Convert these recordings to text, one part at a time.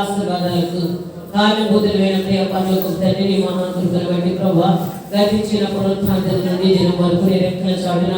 ఆశీర్వాదాలకు కారణభూతులైన ప్రియ పనులకు తండ్రి నీ మహాకృపను బట్టి ప్రభా గతించిన పునరుత్థానం నుండి దినం వరకు నీ రెక్కల చాటున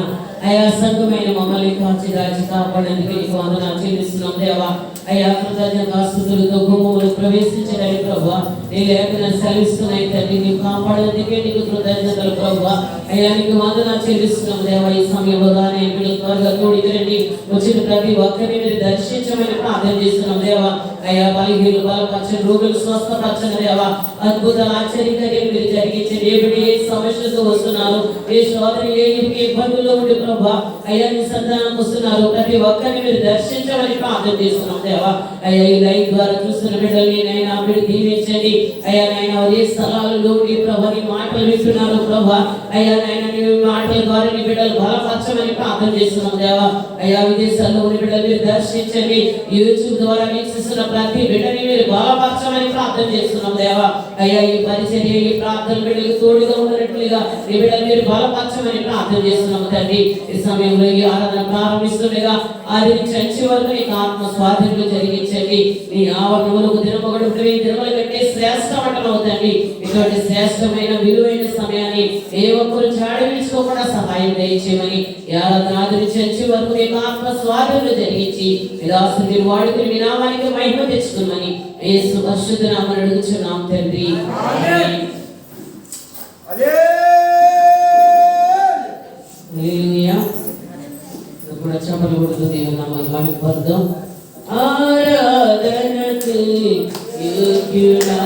అయా సంఘమైన మమ్మల్ని కాచి దాచి కాపాడడానికి నీకు వందనాలు చెల్లిస్తున్నాం దేవా. అయా కృతజ్ఞతాస్తుతులతో గుమ్మములు ప్రవేశించడానికి ప్రభా నీ లేఖన సెలవిస్తున్నాయి తండ్రి. నీవు కాపాడేందుకే నీకు కృతజ్ఞతలు ప్రభా. అయ్యా నీకు వందనాలు చెల్లిస్తున్నాం దేవా. ఈ సమయంలో కానీ త్వరగా కూడిరండి, వచ్చిన ప్రతి ఒక్కరిని మీరు దర్శించమని ప్రార్థన చేస్తున్నాం దేవా. అయ్యా బలహీనులు బలపరచని, రోగులు స్వస్థపరచని దేవా. అద్భుత ఆశ్చర్యకార్యాలు మీరు జరిగించండి. ఏ సమస్యలతో వస్తున్నారు, ఏ శోధన ఏ ఇబ్బందుల్లో ఉండి ప్రభా అయ్యా నీ సంతానం వస్తున్నారు, ప్రతి ఒక్కరిని మీరు దర్శించమని ప్రార్థన చేస్తున్నాం దేవా. అయ్యా ఈ లైవ్ ద్వారా చూస్తున్న బిడ్డల్ని నైనా మీరు దీవించండి. అయ్యా నైనా ఏ స్థలాలలో నీ ప్రభా నీ మాటలు వింటున్నారు ప్రభా. అయ్యా నైనా నీ మాటల ద్వారా నీ బిడ్డలు బలపరచమని ప్రార్థన చేస్తున్నాం దేవా. అయ్యా విదేశాల్లో ఉన్న బిడ్డలు మీరు దర్శించండి. యూట్యూబ్ ద్వారా వీక్షిస్తున్న ప్రతి బిడ్డని మీరు బలపరచమని ప్రార్థన చేస్తున్నాం దేవా. అయ్యా ఈ పరిచర్య ఈ ప్రార్థన బిడ్డలకు తోడుగా ఉన్నట్లుగా ఈ బిడ్డలు మీరు బలపరచమని ప్రార్థన చేస్తున్నాం తండ్రి. ఈ సమయంలో ఈ ఆరాధన ప్రారంభిస్తుండగా ఆది నుంచి అంచె వరకు నీకు ఆత్మ స్వాధీనంలో జరిగించండి. నీ ఆవరణములకు దినమొకటి దినముల కంటే శ్రేష్టమంటలు అవుతండి. ఇటువంటి శ్రేష్టమైన విలువైన సమయాన్ని ఏ ఒక్కరు చాడవించుకోకుండా సహాయం దయచేయమని ఈ ఆరాధన ఆది నుంచి అంచె వరకు నీకు ఆత్మ స్వాధీనంలో జరిగించి విలాసం మీరు వాడుకుని మీ నామానికి మహిమ తెచ్చుకోమని యేసు పరిశుద్ధ నామమున అడుగుచున్నాం తండ్రి. ఆమేన్. హల్లెలూయా. ఇప్పుడు చప్పట్లు కొడుతూ దేవుని నామాన్ని పలుకుదాం. ఆరాధనకు యోగ్యుడా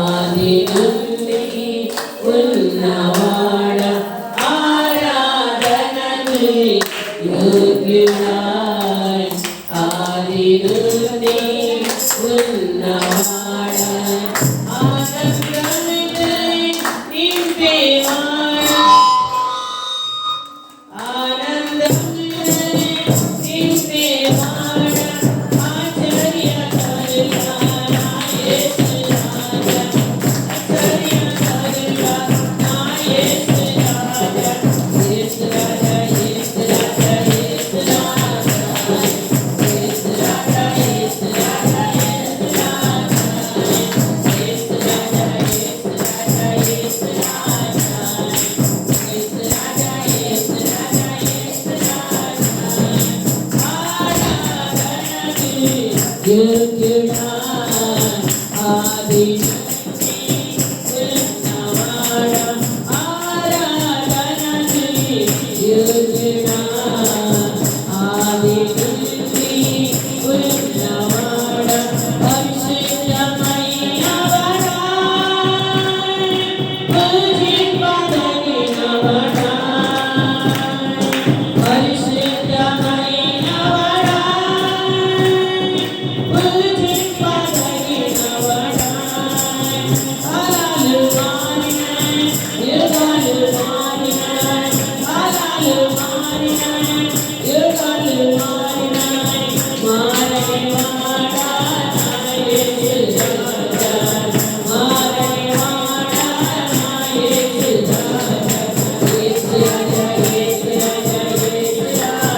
ఆది నుండి ఉన్నవాడా, ఆరాధనకు యోగ్యుడా ఆది నుండి ఉన్నవాడా, ఆనందముతో నింపేవాడా, ఆనందముతో నింపేవాడా, ఆశ్చర్యకరుడా నా యేసు రాజా, ఆశ్చర్యకరుడా నా యేసు రాజా, యేసు రాజా, యేసు రాజా, యేసు రాజా, యేసు రాజా, యేసు రాజా, యేసు రాజా, యేసు రాజా, యేసు రాజా, యేసు రాజా, యేసు రాజా, యేసు రాజా, యేసు రాజా, ఆరాధనకు యోగ్యుడా ఆది నుండి ఉన్నవాడా, ఆరాధనకు యోగ్యుడా ఆది నుండి ఉన్నవాడా, పరిశుద్ధమైనవాడా పూజింపదగినవాడా, పరిశుద్ధమైనవాడా పూజింపదగినవాడా, అలాలు మారినాయి యుగాలు మారినాయి, అలాలు మారినాయి యుగాలు మారినాయి, మారని వాడా నా యేసు రాజా, మారని వాడా నా యేసు రాజా, యేసు రాజా, యేసు రాజా, యేసు రాజా,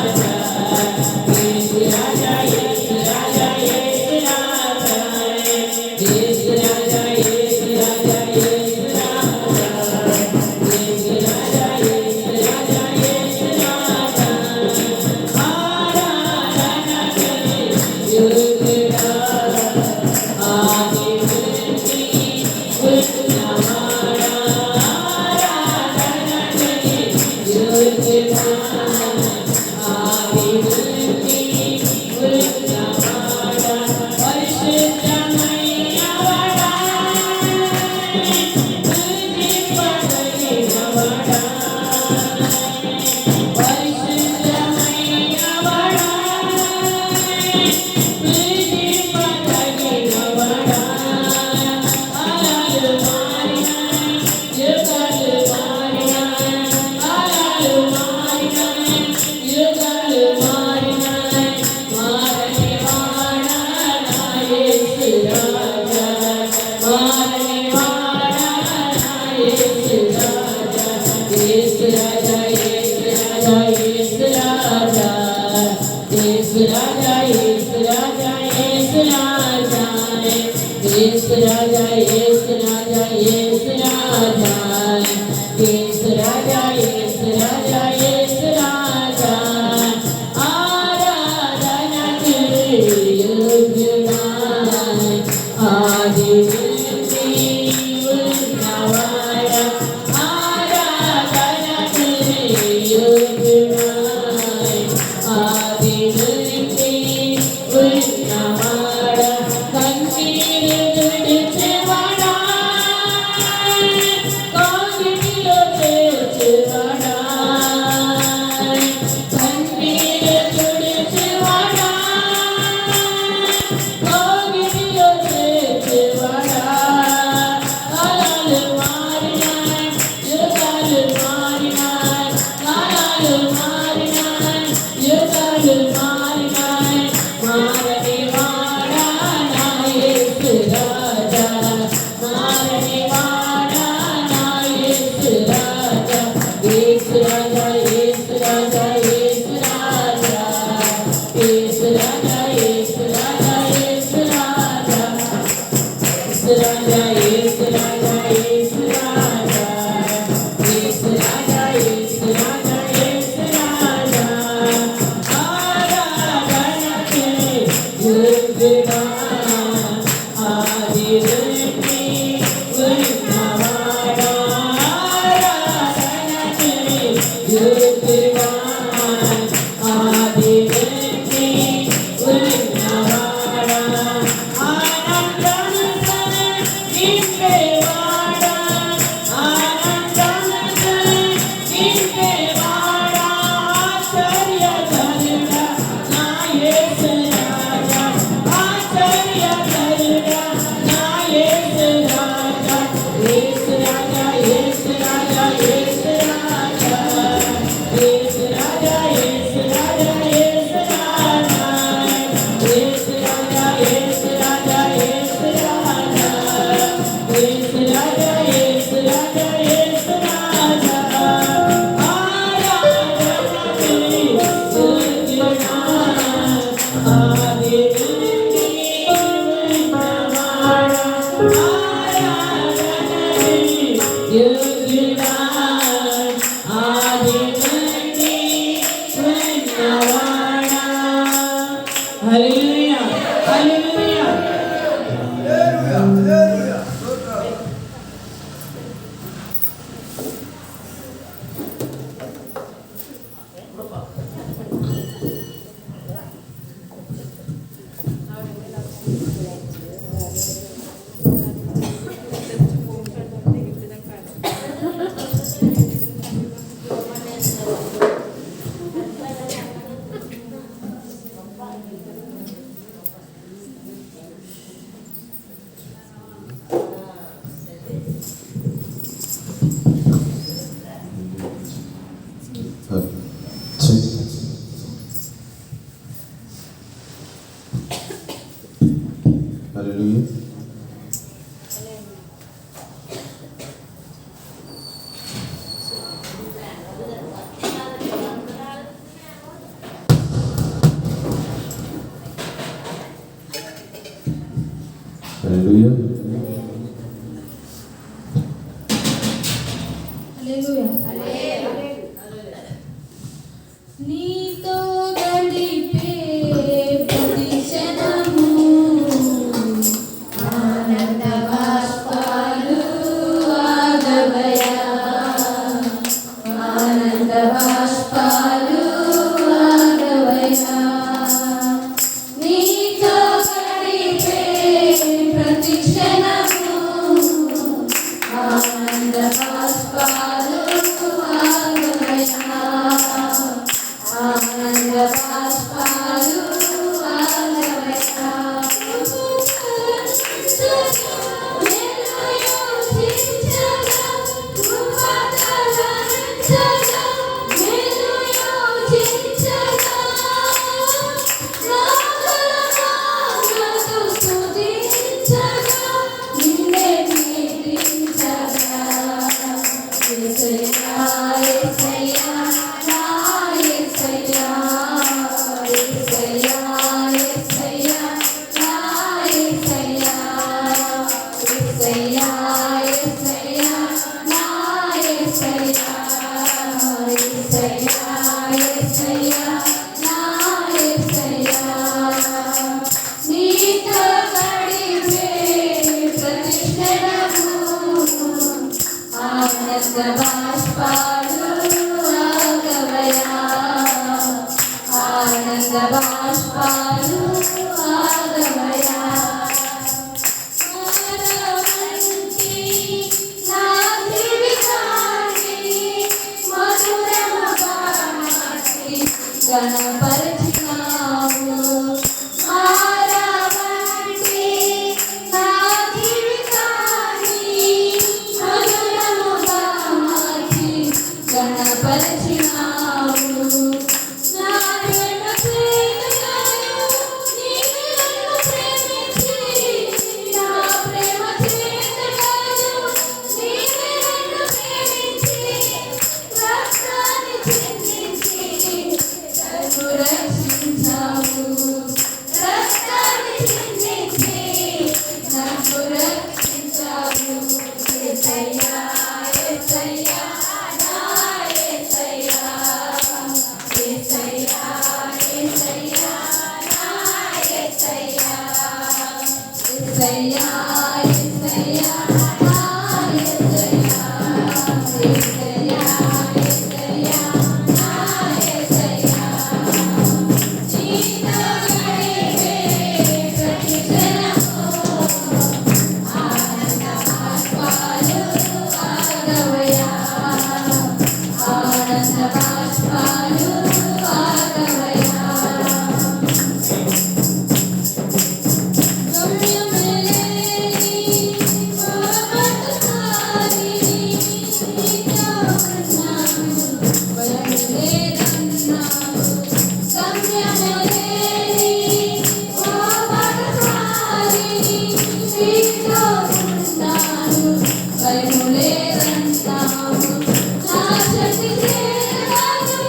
యేసు రాజా, యేసు రాజా, యేసు రాజా, యేసు రాజా, యేసు రాజా, యేసు రాజా, యేసు రాజా, యేసు రాజా, యేసు రాజా, ఆరాధనకు యోగ్యుడా ఆది నుండి ఉన్నవాడా, ఆరాధనకు యోగ్యుడా ఆది నుండి ఉన్నవాడా, పరిశుద్ధమైనవాడా పూజింపదగినవాడా, పరిశుద్ధమైనవాడా పూజింపదగినవాడా, యేసు రాజా యేసు రాజా యేసు రాజా యేసు రాజా యేసు రాజా యేసు రాజా ఆరాధనకు యోగ్యుడా ఆది నుండి ఉన్నవాడా ఆరాధనకు యోగ్యుడా ఆది నుండి ఉన్నవాడా కన్నీరు తుడిచేవాడా కాగిటిలో చేర్చేవాడా కన్నీరు తుడిచేవాడా కాగిటిలో చేర్చేవాడా కాలాలు మారినాయి యుగాలు మారినాయి కాలాలు మారినాయి యుగాలు మారినాయి మారని వాడా నా యేసు రాజా మారని వాడా నా యేసు రాజా యేసు రాజా యేసు రాజా యేసు రాజా యేసు రాజా యేసు రాజా యేసు రాజా యేసు రాజా యేసు రాజా యేసు రాజా యేసు రాజా యేసు రాజా యేసు రాజా ఆరాధనకు యోగ్యుడా ఆది నుండి ఉన్నవాడా ఆరాధనకు యోగ్యుడా ఆది నుండి ఉన్నవాడా ఆనందంతో నింపేవాడా ఆనందంతో నింపేవాడా ఆశ్చర్యకరుడా నా యేసు రాజా ఆశ్చర్యకరుడా నా యేసు రాజా యేసు రాజా యేసు రాజా యేసు రాజా యేసు రాజా యేసు రాజా యేసు రాజా యేసు రాజా యేసు రాజా యేసు రాజా యేసు రాజా యేసు రాజా యేసు రాజా ఆరాధనకు యోగ్యుడా ఆది నుండి ఉన్నవాడా ఆరాధనకు యోగ్యుడా ఆది నుండి ఉన్నవాడా హల్లెలూయా హల్లెలూయా Hallelujah. Hallelujah. నీతో గడిపే ప్రతి క్షణము ఆనంద బాష్పాలు ఆగవయా ఆనంద బాష్పాలు ఆగవయా నీతో గడిపే ప్రతి క్షణము ఆనంద బాష్పాలు జన్మించి నన్ను రక్షించావు యేసయ్యా యేసయ్యా నా యేసయ్యా యేసయ్యా యేసయ్యా నా యేసయ్యా యేసయ్యా యేసయ్యా నా యేసయ్యా యేసయ్యా యేసయ్యా నా యేసయ్యా నీతో గడిపే ప్రతి క్షణము ఆనంద బాష్పాలు ఆగవయ్యా ఆనంద బాష్పాలు ఆగవయ్యా గమ్యమేలేని పర్వతసారి నీతో ఉన్నాను భయం లేదన్నావు గమ్యమేలేని పర్వతసారి నీతో ఉన్నాను భయం లేదన్నావు నా శక్తి చేతగాదు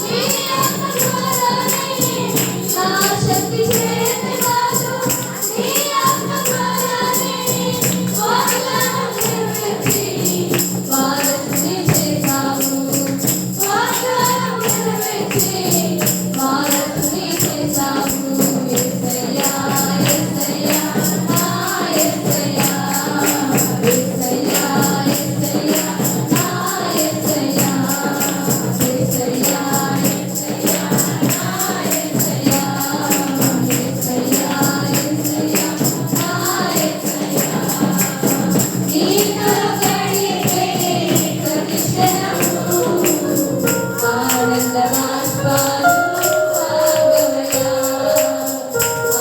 నీ ఆత్మద్వారానే నా శక్తి చేతగాదు నీ ఆత్మద్వారానే వాగ్దానం నెరవేర్చి వారసుని చేశావు వాగ్దానం నెరవేర్చి వారసుని చేశావు యేసయ్యా యేసయ్యా నా యేసయ్యా యేసయ్యా యేసయ్యా నా యేసయ్యా యేసయ్యా యేసయ్యా నా యేసయ్యా యేసయ్యా యేసయ్యా నా యేసయ్యా నీతో గడిపే ప్రతి క్షణము ఆనంద బాష్పాలు ఆగవయ్యా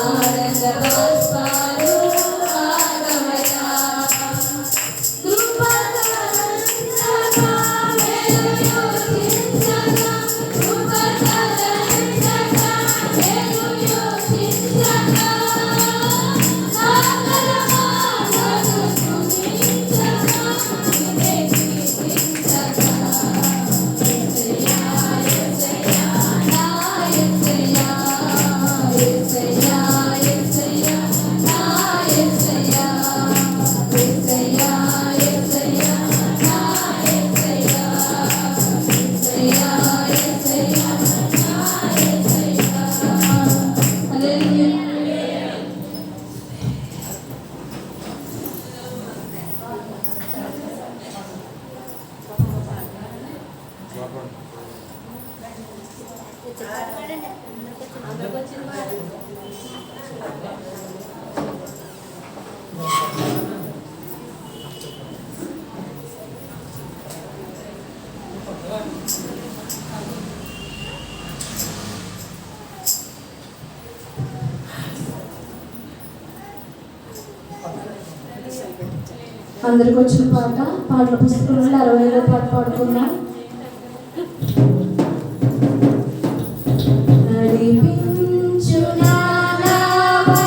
ఆనంద బాష్పాలు ఆగవయ్యా కృపకరించగా వెలుగు చించగా కృపకరించగా వెలుగు చించగా నా కలమాలను స్తుతించగా నిన్నే కీర్తించగా యేసయ్యా యేసయ్యా నా యేసయ్యా యేసయ్యా యేసయ్యా నా యేసయ్యా యేసయ్యా యేసయ్యా నా యేసయ్యా యేసయ్యా యేసయ్యా నా యేసయ్యా హల్లెలూయా అందరికి వచ్చిన పాట పాటల పుస్తకం నుండి 65వ పాట పాడుకుందాం. నడిపించు నా నావా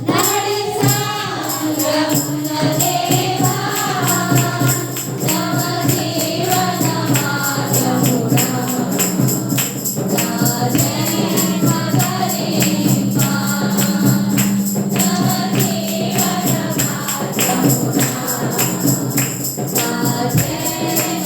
నడిసాగమున దేవా నవ జీవన మార్గమునా నా జన్మ ధరింపా నవ జీవన మార్గమునా నా జన్మ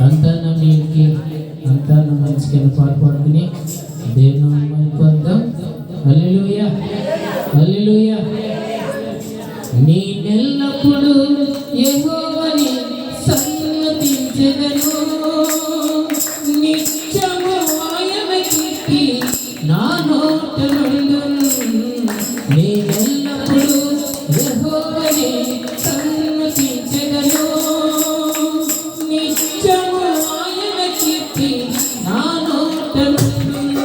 అంతా నా మీకి అంతా నా మంచికి పాట పాడుకుని దేవుని మైపడదాం. హల్లెలూయా హల్లెలూయా. నీ నెల్లప్పుడు యెహోవాని సన్నతించెదను, నిత్యము ఆయన కీర్తి నా నోట నుండును. నీ నెల్లప్పుడు యెహోవాని సన్నతించెదను, నిత్యము ఆయన కీర్తి నా నోట నుండును.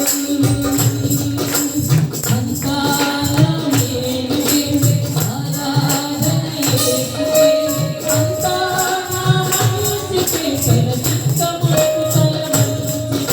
అంతా నా మేలుకే ఆరాధన యేసుకే, అంతా నా మనసుకే తన చిత్తమునకు తల వంచుకొనుము.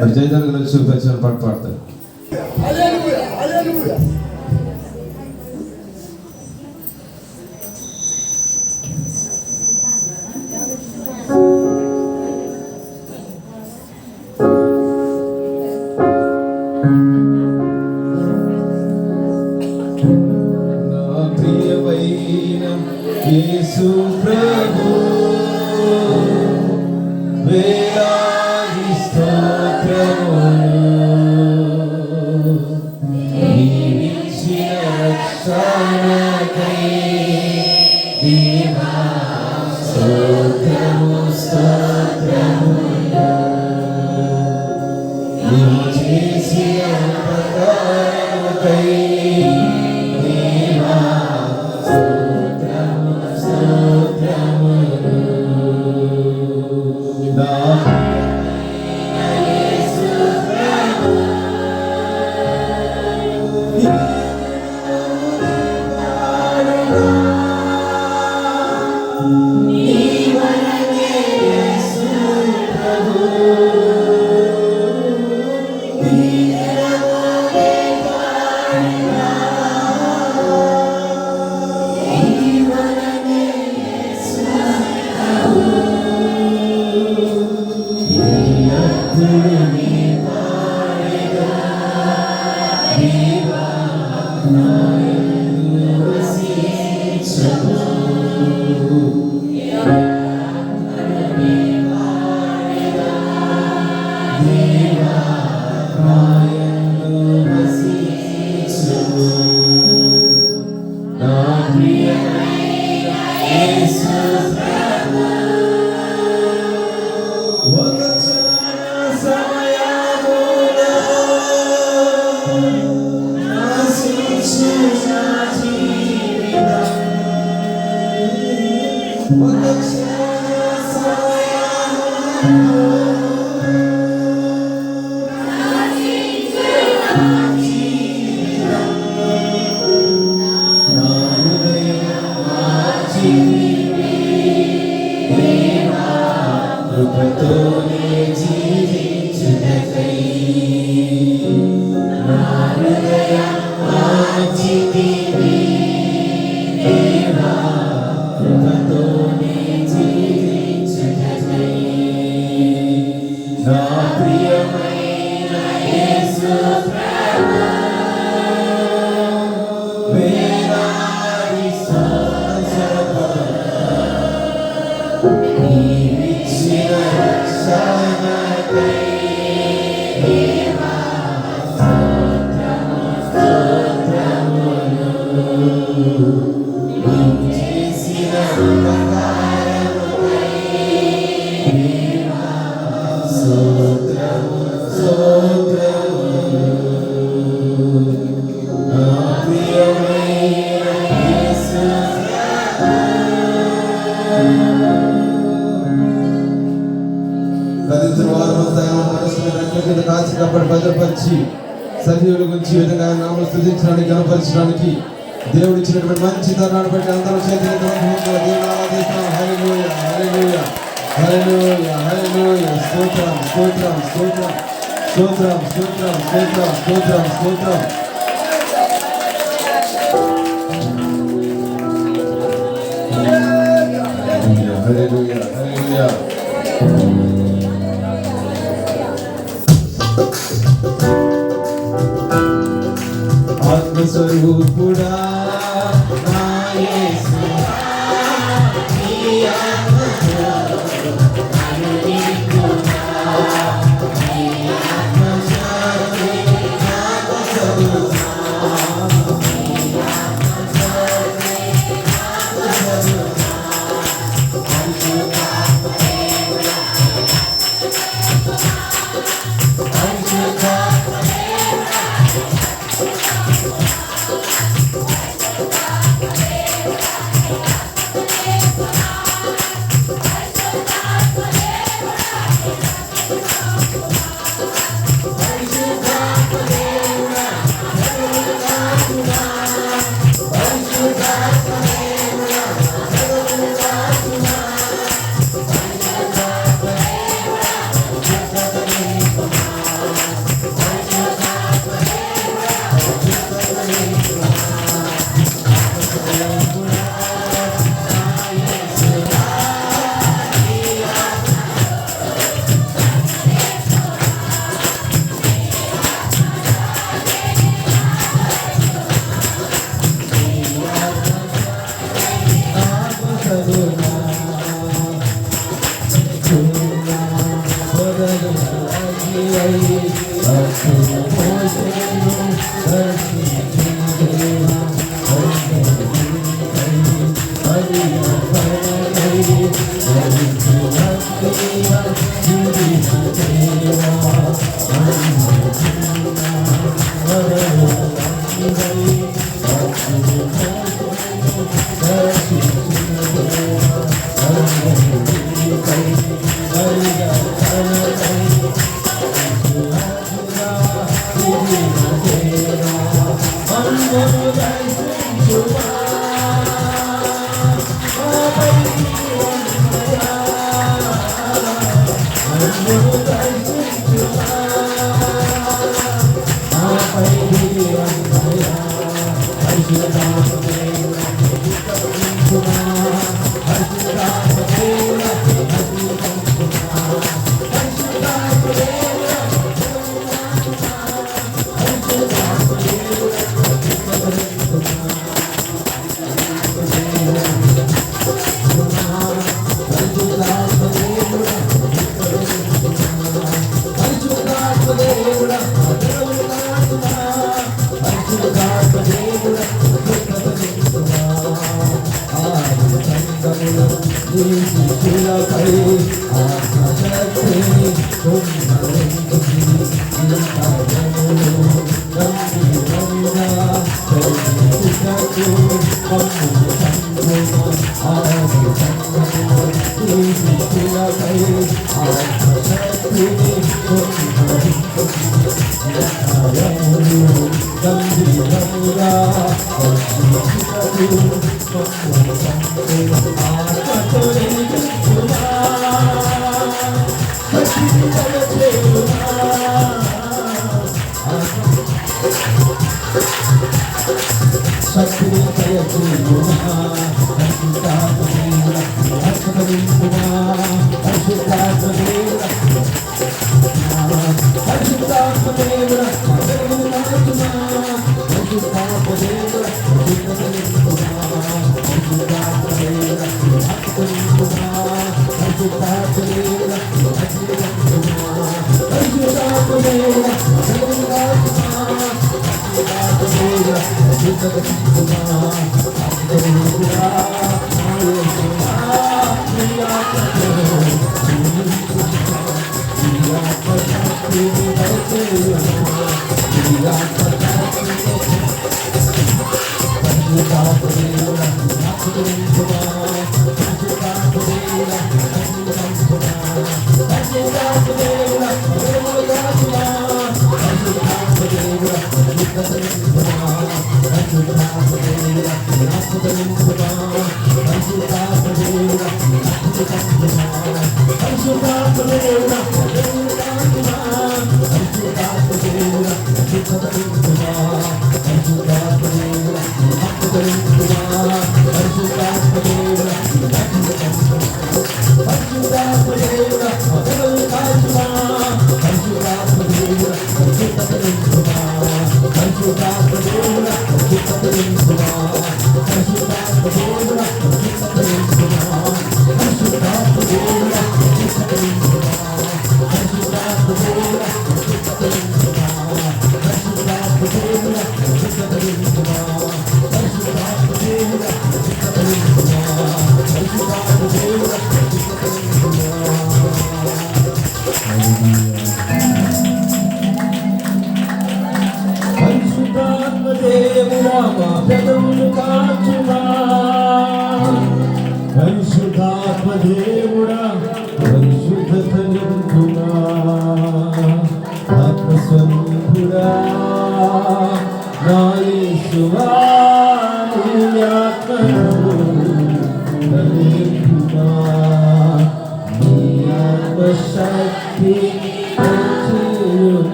మరి జయదానికి వచ్చి చూపించిన పాట పాడతారు. నా ప్రియమైన యేసు ప్రభు వేలాది స్తోత్రములు నీవిచ్చిన రక్షణకై దేవా స్తోత్రము స్తోత్రములు నీవు చేసిన ఉపకారముకై దేవా స్తోత్రము స్తోత్రములు నా సజీవుల గురించి ఈ విధంగా నామం స్తుతించడానికి గణపరచడానికి దేవుడు ఇచ్చినటువంటి మంచి తరుణాన్ని బట్టి అందరూ చేతులతో దేవుని ఆరాధిస్తున్నాం. హల్లెలూయా హల్లెలూయా హల్లెలూయా హల్లెలూయా స్తోత్రం స్తోత్రం స్తోత్రం స్తోత్రం స్తోత్రం స్తోత్రం స్తోత్రం స్తోత్రం హల్లెలూయా హల్లెలూయా ఆత్మస్వరూపుడా నా యేసు నీ ఆత్మతో నన్ను నింపునా నీ ఆత్మశాంతి నాకు సగునా నీ ఆత్మశాంతి నాకు సగునా పరిశుద్ధాత్మ దేవుడా పరిశుద్ధాత్మ దేవుడా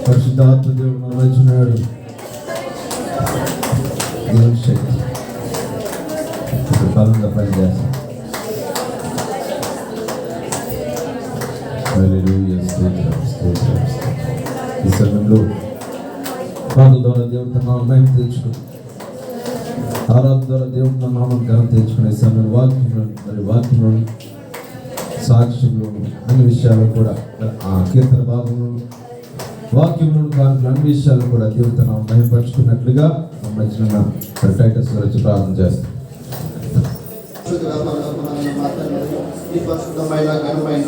పరిశుద్ధాత్మ దేవుడు మరణించున్నాడు. దేవుని శక్తి బలంగా పనిచేస్తాం. హల్లెలూయా. స్తోత్రం స్తోత్రం. ఈ సమయంలో పాటల ద్వారా దేవుడి తన నామం తెచ్చుకుని ఆరాధన ద్వారా దేవుడి తన నామం ఘనం తెచ్చుకునే సమయంలో వాక్యంలో సాక్ష్యంలోను అన్ని విషయాలు కూడా ఆ కీర్తన భాగంలో వాక్యంలో కానుకలు అన్ని విషయాలు కూడా దేవుడి తన నామం మహిమపరుచుకున్నట్లుగా సంబంధించిన టైటస్ గురించి ప్రార్థన చేస్తాం. ఈ పరిశుద్ధమైన ఘనమైన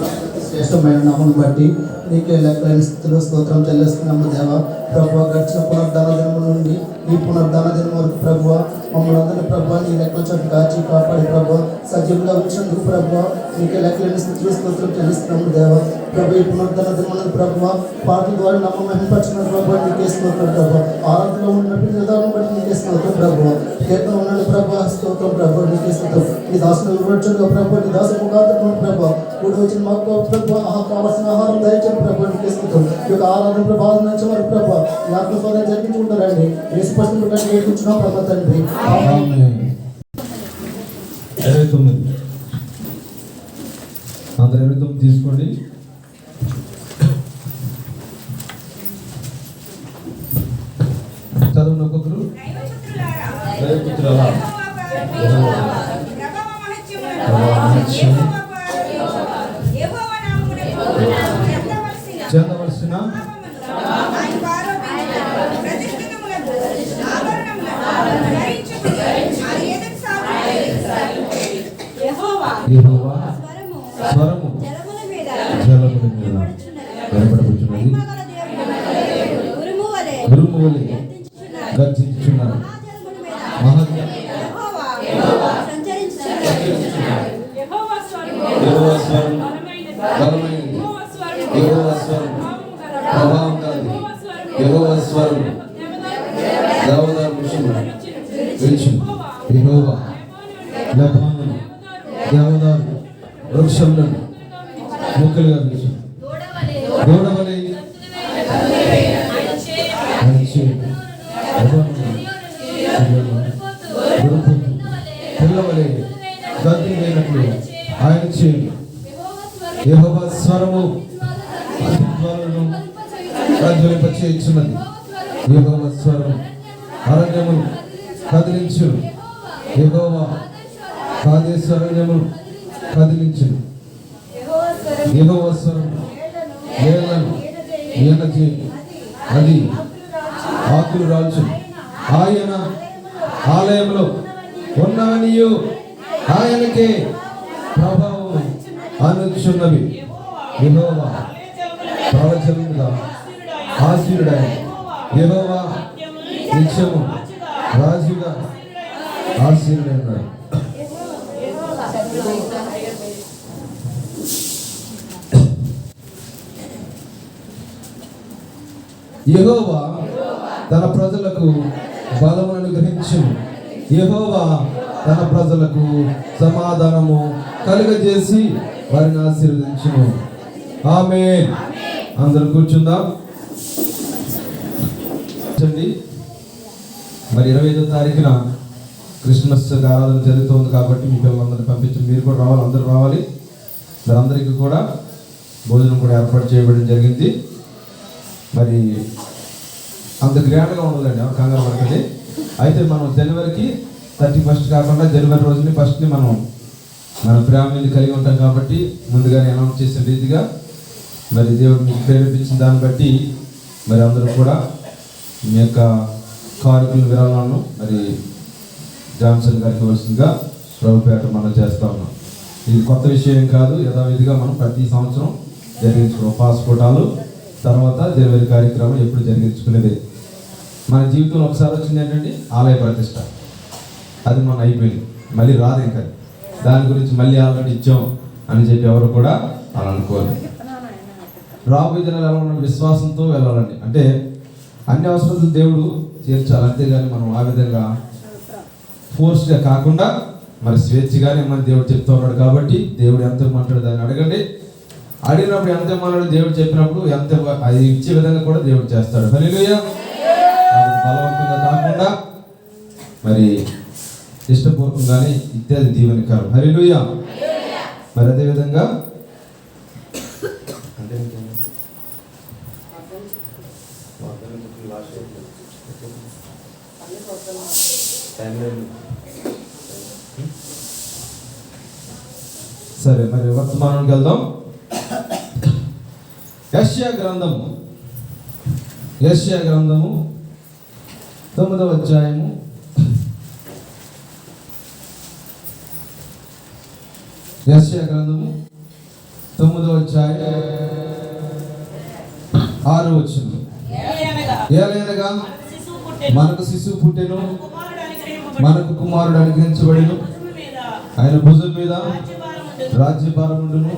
శ్రేష్టమైన నామను బట్టి నీకే లెక్కలేని స్థితిలో స్తోత్రం చెల్లిస్తున్నాము దేవా. ప్రభువా, గడిచిన పునరుద్ధాన దినము నుండి ఈ పునరుద్ధాన దినం వరకు ప్రభువా మమ్మల్ని అందరినీ ప్రభువా నీ లెక్కల చోటు కాచి కాపాడి ప్రభువా సజీవంగా ఉంచినందుకు ప్రభువా నీకే లెక్కలేని స్థితిలో స్తోత్రం చెల్లిస్తున్నాము దేవా. ప్రభు ఈ పునరుద్ధాన దినమునందు ప్రభువా పాటల ద్వారా నమ్మ మహిమపరిచిన ప్రభువా నీకే స్తోత్రం ప్రభువా. ఆరాధనలో ఉన్నటువంటి విధానం బట్టి నీకే స్తోత్రం ప్రభువా. కీర్తన ఉన్నాడు ప్రభువా స్తోత్రం ప్రభువా నీకే స్తోత్రం. నీ దాసులు వివరించగా ప్రభువా నీ దాసు ముఖాంతరం ప్రభువా కూడి వచ్చిన మాకు ప్రభువా కావాల్సిన ఆహారం దయచేయండి ప్రభువా నీకే స్తోత్రం. ఈ యొక్క ఆరాధన ప్రభావం నుంచి మరి ప్రభువా ఈ ఆత్మస్వాదం జరిపించుకుంటారండి యేసు పరిస్థితులు కంటే వేడుకుంటున్నాం ప్రభా తండ్రి. 29 అందరూ 29 తీసుకోండి. చదువును ఒక్కొక్కరు. దైవపుత్రులారా, చెందవలసిన యెహోవా స్వరము జలముల మీద వినబడుచున్నది. ఉరుము వలె గర్జించుచున్నారు. యెహోవా స్వరం బలమైనది. యెహోవా స్వరం ప్రభావం కలది. యెహోవా స్వరం దేవదారు వృక్షమును విరిచును. యెహోవా లెబానోను దేవదారు వృక్షములను ముక్కలుగా విరిచును. దూడవలె పిల్లవలే గద్దించినట్లు ఆయన చేయండి. యెహోవా స్వరము అద్భుతాలను ప్రజ్వలింపచేయుచున్నది. యెహోవా స్వరం అరణ్యమును కదిలించును. యెహోవా కాదేశు అరణ్యమును కదిలించును. యెహోవా స్వరం నేలను ఈయనచేయును. అది ఆకులు రాల్చు. ఆయన ఆలయంలో ఉన్నవనియు ఆయనకే ప్రభావం అనుచున్నవి. యెహోవా ప్రవచనముగా ఆశీనుడైన యెహోవా నిత్యము రాజుగా ఆశీనుడైనాడు. యెహోవా తన ప్రజలకు బలమును అనుగ్రహించును. యెహోవా తన ప్రజలకు సమాధానము కలుగజేసి వారిని ఆశీర్వదించును. ఆమేన్. అందరూ కూర్చుందాం. మరి 25వ తారీఖున క్రిస్మస్ ఆరాధన జరుగుతుంది కాబట్టి మీ పిల్లలందరినీ పంపించి మీరు కూడా రావాలి. అందరూ రావాలి. అందరికీ కూడా భోజనం కూడా ఏర్పాటు చేయబడడం జరిగింది. మరి అంత గ్రాండ్గా ఉండదండి, కంగారు పడుతుంది. అయితే మనం జనవరికి 31 కాకుండా జనవరి రోజుని ఫస్ట్ని మన ఫ్యామిలీని కలిగి ఉంటాం కాబట్టి ముందుగానే అనౌన్స్ చేసిన రీతిగా మరి దేవుడు మీకు ప్రేరేపించిన దాన్ని బట్టి మరి అందరూ కూడా మీ యొక్క కానుకల విరాళాలను మరి జాన్సన్ గారికి ఇవ్వాల్సిందిగా ప్రభుపేట మనం చేస్తా ఉన్నాం. ఇది కొత్త విషయం కాదు. యథావిధిగా మనం ప్రతి సంవత్సరం జరిగించుకున్నాం. పాస్పోర్టాలు తర్వాత జనవరి కార్యక్రమం ఎప్పుడు జరిగించుకునేది. మన జీవితంలో ఒకసారి వచ్చింది ఏంటంటే ఆలయ ప్రతిష్ట. అది మనం అయిపోయింది, మళ్ళీ రాదు. ఇంకా దాని గురించి మళ్ళీ ఆల్రెడీ ఇచ్చాం అని చెప్పి ఎవరు కూడా అలా అనుకోవాలి. రాబోయే దినాలు ఎలా ఉన్న విశ్వాసంతో వెళ్ళాలండి. అంటే అన్ని అవసరాలు దేవుడు తీర్చాలి, అంతేగాని మనం ఆ విధంగా ఫోర్స్గా కాకుండా మరి స్వేచ్ఛగానే మన దేవుడు చెప్తూ ఉన్నాడు. కాబట్టి దేవుడు ఎంత ఇమ్మంటాడు దాన్ని అడగండి. అడిగినప్పుడు ఎంత ఇమ్మన్నాడు దేవుడు చెప్పినప్పుడు ఎంత అది ఇచ్చే విధంగా కూడా దేవుడు చేస్తాడు. హల్లెలూయా. బలవంతంగా కాకుండా మరి ఇష్టపూర్వకంగానే ఇత్యాది దీవెనకాలం. హల్లెలూయా. మరి అదేవిధంగా సరే, మరి వర్తమానానికి వెళ్దాం. యెషయా గ్రంథము 9వ అధ్యాయము 9వ అధ్యాయం 6వ వచనం. ఏలయనగా మనకు శిశువు పుట్టెను, మనకు కుమారుడు అనుగ్రహించబడెను, ఆయన భుజం మీద రాజ్యభారం ఉండును.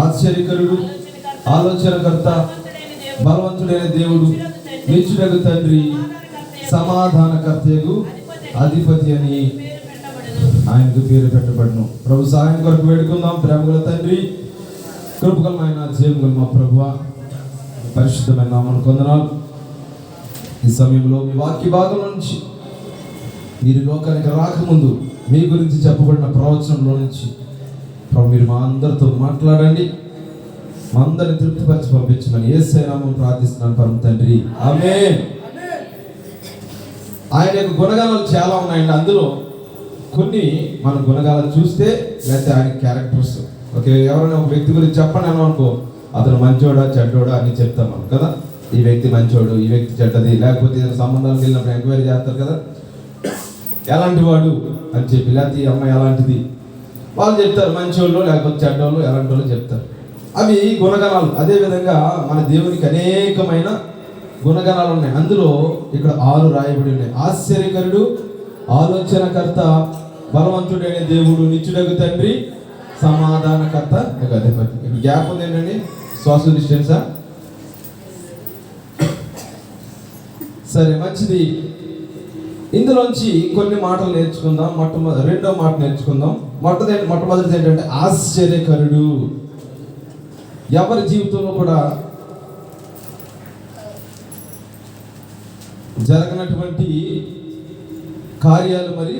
ఆశ్చర్యకరుడు, ఆలోచనకర్త, బలవంతుడైన దేవుడు, నిత్యుడగు తండ్రి, సమాధానకర్తయగు అధిపతి అని ఆయనకు పేరు పెట్టబడును. ప్రభు సహాయం కొరకు వేడుకుందాం. ప్రేమగల తండ్రి, కృపగలమైన జీవగల మా ప్రభువా, పరిశుద్ధమైన నామమున కొందనాలు. ఈ సమయంలో మీ వాక్య భాగం నుంచి మీరు లోకానికి రాకముందు మీ గురించి చెప్పబడిన ప్రవచనంలో నుంచి ప్రభు మీరు మా అందరితో మాట్లాడండి, మా అందరిని తృప్తిపరిచి పంపించమని యేసయ్య నామమున ప్రార్థిస్తున్నాను పరమ తండ్రి, ఆమేన్. ఆయన యొక్క గుణగానాలు చాలా ఉన్నాయండి. అందులో కొన్ని మన గుణగానాలు చూస్తే, లేకపోతే ఆయన క్యారెక్టర్స్, ఓకే, ఎవరైనా ఒక వ్యక్తి గురించి చెప్పండి అనుకో, అతను మంచోడా చెడ్డోడా అని చెప్తాం మనం కదా. ఈ వ్యక్తి మంచోడు, ఈ వ్యక్తి చెడ్డది, లేకపోతే ఏదైనా సంబంధాలకు వెళ్ళినప్పుడు ఎంక్వైరీ చేస్తారు కదా, ఎలాంటి వాడు అని చెప్పి, లేకపోతే ఈ అమ్మాయి ఎలాంటిది, వాళ్ళు చెప్తారు మంచోళ్ళు లేకపోతే చెడ్డోళ్ళు, ఎలాంటి వాళ్ళు చెప్తారు. అవి గుణగణాలు. అదేవిధంగా మన దేవునికి అనేకమైన గుణగణాలు ఉన్నాయి. అందులో ఇక్కడ 6 రాయబడి ఉన్నాయి. ఆశ్చర్యకరుడు, ఆలోచనకర్త, బలవంతుడైన దేవుడు, నిత్యుడగు తండ్రి, సమాధానకర్త, అధిపతి. ఇక్కడ గ్యాప్ ఉంది ఏంటండి? సోషల్ డిస్టెన్సా? సరే, మంచిది. ఇందులోంచి కొన్ని మాటలు నేర్చుకుందాం. రెండో మాట నేర్చుకుందాం. మొట్టమొదటిది ఏంటంటే ఆశ్చర్యకరుడు. ఎవరి జీవితంలో కూడా జరగనటువంటి కార్యాలు మరి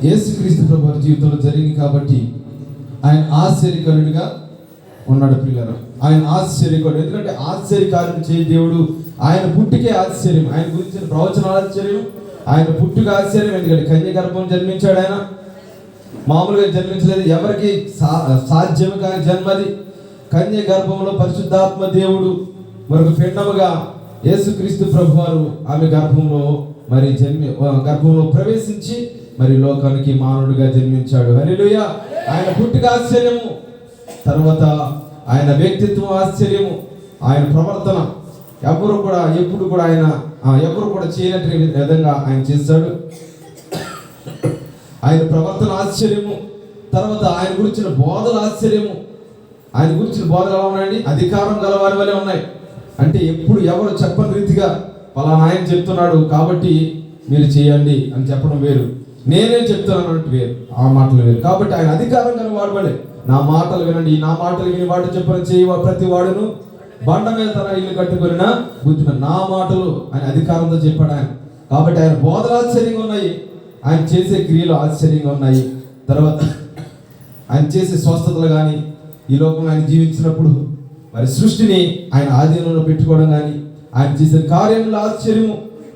యేసుక్రీస్తు ప్రభు వారి జీవితంలో జరిగింది కాబట్టి ఆయన ఆశ్చర్యకరుడిగా ఉన్నాడు ప్రియులారా. ఆయన ఆశ్చర్యకరుడు. ఎందుకంటే ఆశ్చర్యకార్యం చేయ దేవుడు. ఆయన పుట్టికే ఆశ్చర్యం, ఆయన గురించిన ప్రవచనాలు ఆశ్చర్యం, ఆయన పుట్టుక ఆశ్చర్యం. ఎందుకంటే కన్య గర్భం జన్మించాడు. ఆయన మామూలుగా జన్మించలేదు, ఎవరికి సాధ్యం కాని జన్మది. కన్య గర్భంలో పరిశుద్ధాత్మ దేవుడు మరొక పిండముగా యేసుక్రీస్తు ప్రభు వారు ఆమె గర్భంలో గర్భంలో ప్రవేశించి మరి లోకానికి మానవుడిగా జన్మించాడు. హల్లెలూయా. ఆయన పుట్టుక ఆశ్చర్యము, తర్వాత ఆయన వ్యక్తిత్వం ఆశ్చర్యము, ఆయన ప్రవర్తన ఎప్పుడు కూడా ఎవరు కూడా చేయనట్టు విధంగా ఆయన చేశాడు. ఆయన ప్రవర్తన ఆశ్చర్యము, తర్వాత ఆయన గురించిన బోధలు ఆశ్చర్యము. ఆయన గురించిన బోధలు ఎలా ఉన్నాయండి? అధికారం గలవారి వలె ఉన్నాయి. అంటే ఎప్పుడు ఎవరు చెప్పని రీతిగా పలానా ఆయన చెప్తున్నాడు కాబట్టి మీరు చేయండి అని చెప్పడం వేరు, నేనే చెప్తున్నాను అన్నట్టు వేరు, ఆ మాటలు వేరు. కాబట్టి ఆయన అధికారం గల వాడు వలె, నా మాటలు వినండి, నా మాటలు విని వాడు చెప్పిన చేయవ ప్రతి వాడును బండ మీద తన ఇల్లు కట్టుకున్న బుద్ధిమంతుడు. నా మాటలు ఆయన అధికారంతో చెప్పాడు ఆయన. కాబట్టి ఆయన బోధలు ఆశ్చర్యంగా ఉన్నాయి, ఆయన చేసే క్రియలు ఆశ్చర్యంగా ఉన్నాయి. తర్వాత ఆయన చేసే స్వస్థతలు కానీ, ఈ లోకంలో ఆయన జీవించినప్పుడు మరి సృష్టిని ఆయన ఆధీనంలో పెట్టుకోవడం కానీ, ఆయన చేసిన కార్యములు ఆశ్చర్యము,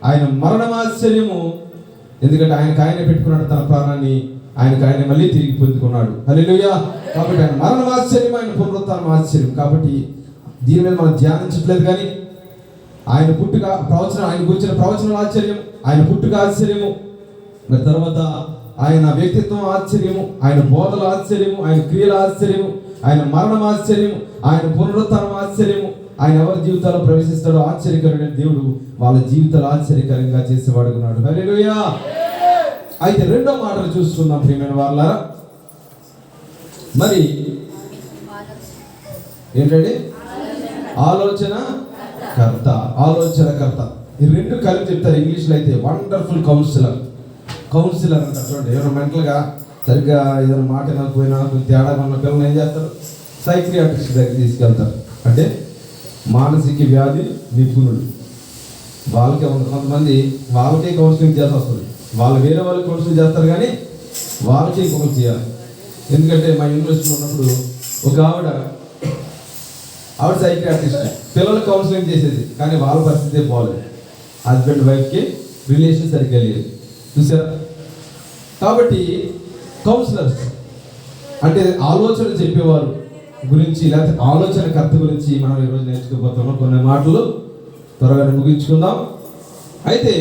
ఆయన మరణం ఆశ్చర్యము. ఎందుకంటే ఆయనే పెట్టుకున్నాడు తన ప్రాణాన్ని, ఆయన మళ్ళీ తిరిగి పొందుకున్నాడు. హల్లెలూయా. కాబట్టి ఆయన మరణం ఆశ్చర్యం, ఆయన పునరుత్థానం ఆశ్చర్యం. కాబట్టి దీని మీద మనం ధ్యానించట్లేదు కానీ ఆయన పుట్టుక ప్రవచనం, ఆయన గురించిన ప్రవచనం ఆశ్చర్యం, ఆయన పుట్టుక ఆశ్చర్యము, మరి తర్వాత ఆయన వ్యక్తిత్వం ఆశ్చర్యము, ఆయన బోధల ఆశ్చర్యము, ఆయన క్రియల ఆశ్చర్యము, ఆయన మరణం ఆశ్చర్యము, ఆయన పునరుత్థానం ఆశ్చర్యము. ఆయన ఎవరి జీవితాల్లో ప్రవేశిస్తాడో ఆశ్చర్యకరుడైన దేవుడు వాళ్ళ జీవితాలు ఆశ్చర్యకరంగా చేసేవాడుకున్నాడు. హల్లెలూయా. అయితే రెండో మాటలు చూసుకుందాం ప్రియమైన వాళ్ళారా. మరి ఏంటంటే ఆలోచనకర్త. ఈ రెండు కలిపి చెప్తారు ఇంగ్లీష్లో అయితే వండర్ఫుల్ కౌన్సిలర్ అంటారు. చూడండి, ఏమైనా మెంటల్గా సరిగ్గా ఏదైనా మాట వినకపోయినా కొంచెం తేడాగా ఉన్న పిల్లలు ఏం చేస్తారు? సైక్రియాట్రిస్ట్ దగ్గర తీసుకెళ్తారు. అంటే మానసిక వ్యాధి నిపుణుడు. వాళ్ళకే కొంతమంది వాళ్ళకే కౌన్సిలింగ్ చేయాల్సి వస్తుంది. వాళ్ళు వేరే వాళ్ళకి కౌన్సిలింగ్ చేస్తారు కానీ వాళ్ళకే కౌన్సిలింగ్ చేయాలి. ఎందుకంటే మా యూనివర్సిటీలో ఉన్నప్పుడు ఒక ఆవిడ ఆవిడ సైకియాట్రిస్ట్, పిల్లలు కౌన్సిలింగ్ చేసేది, కానీ వాళ్ళ పరిస్థితి బాగలేదు. హస్బెండ్ వైఫ్కి రిలేషన్ సరిగ్గా లేదు, చూసారా? కాబట్టి కౌన్సిలర్స్ అంటే ఆలోచన చెప్పేవారు గురించి, లేకపోతే ఆలోచనకర్త గురించి మనం ఈరోజు నేర్చుకోబోతున్నాం. కొన్ని మాటలు త్వరగా ముగించుకుందాం. అయితే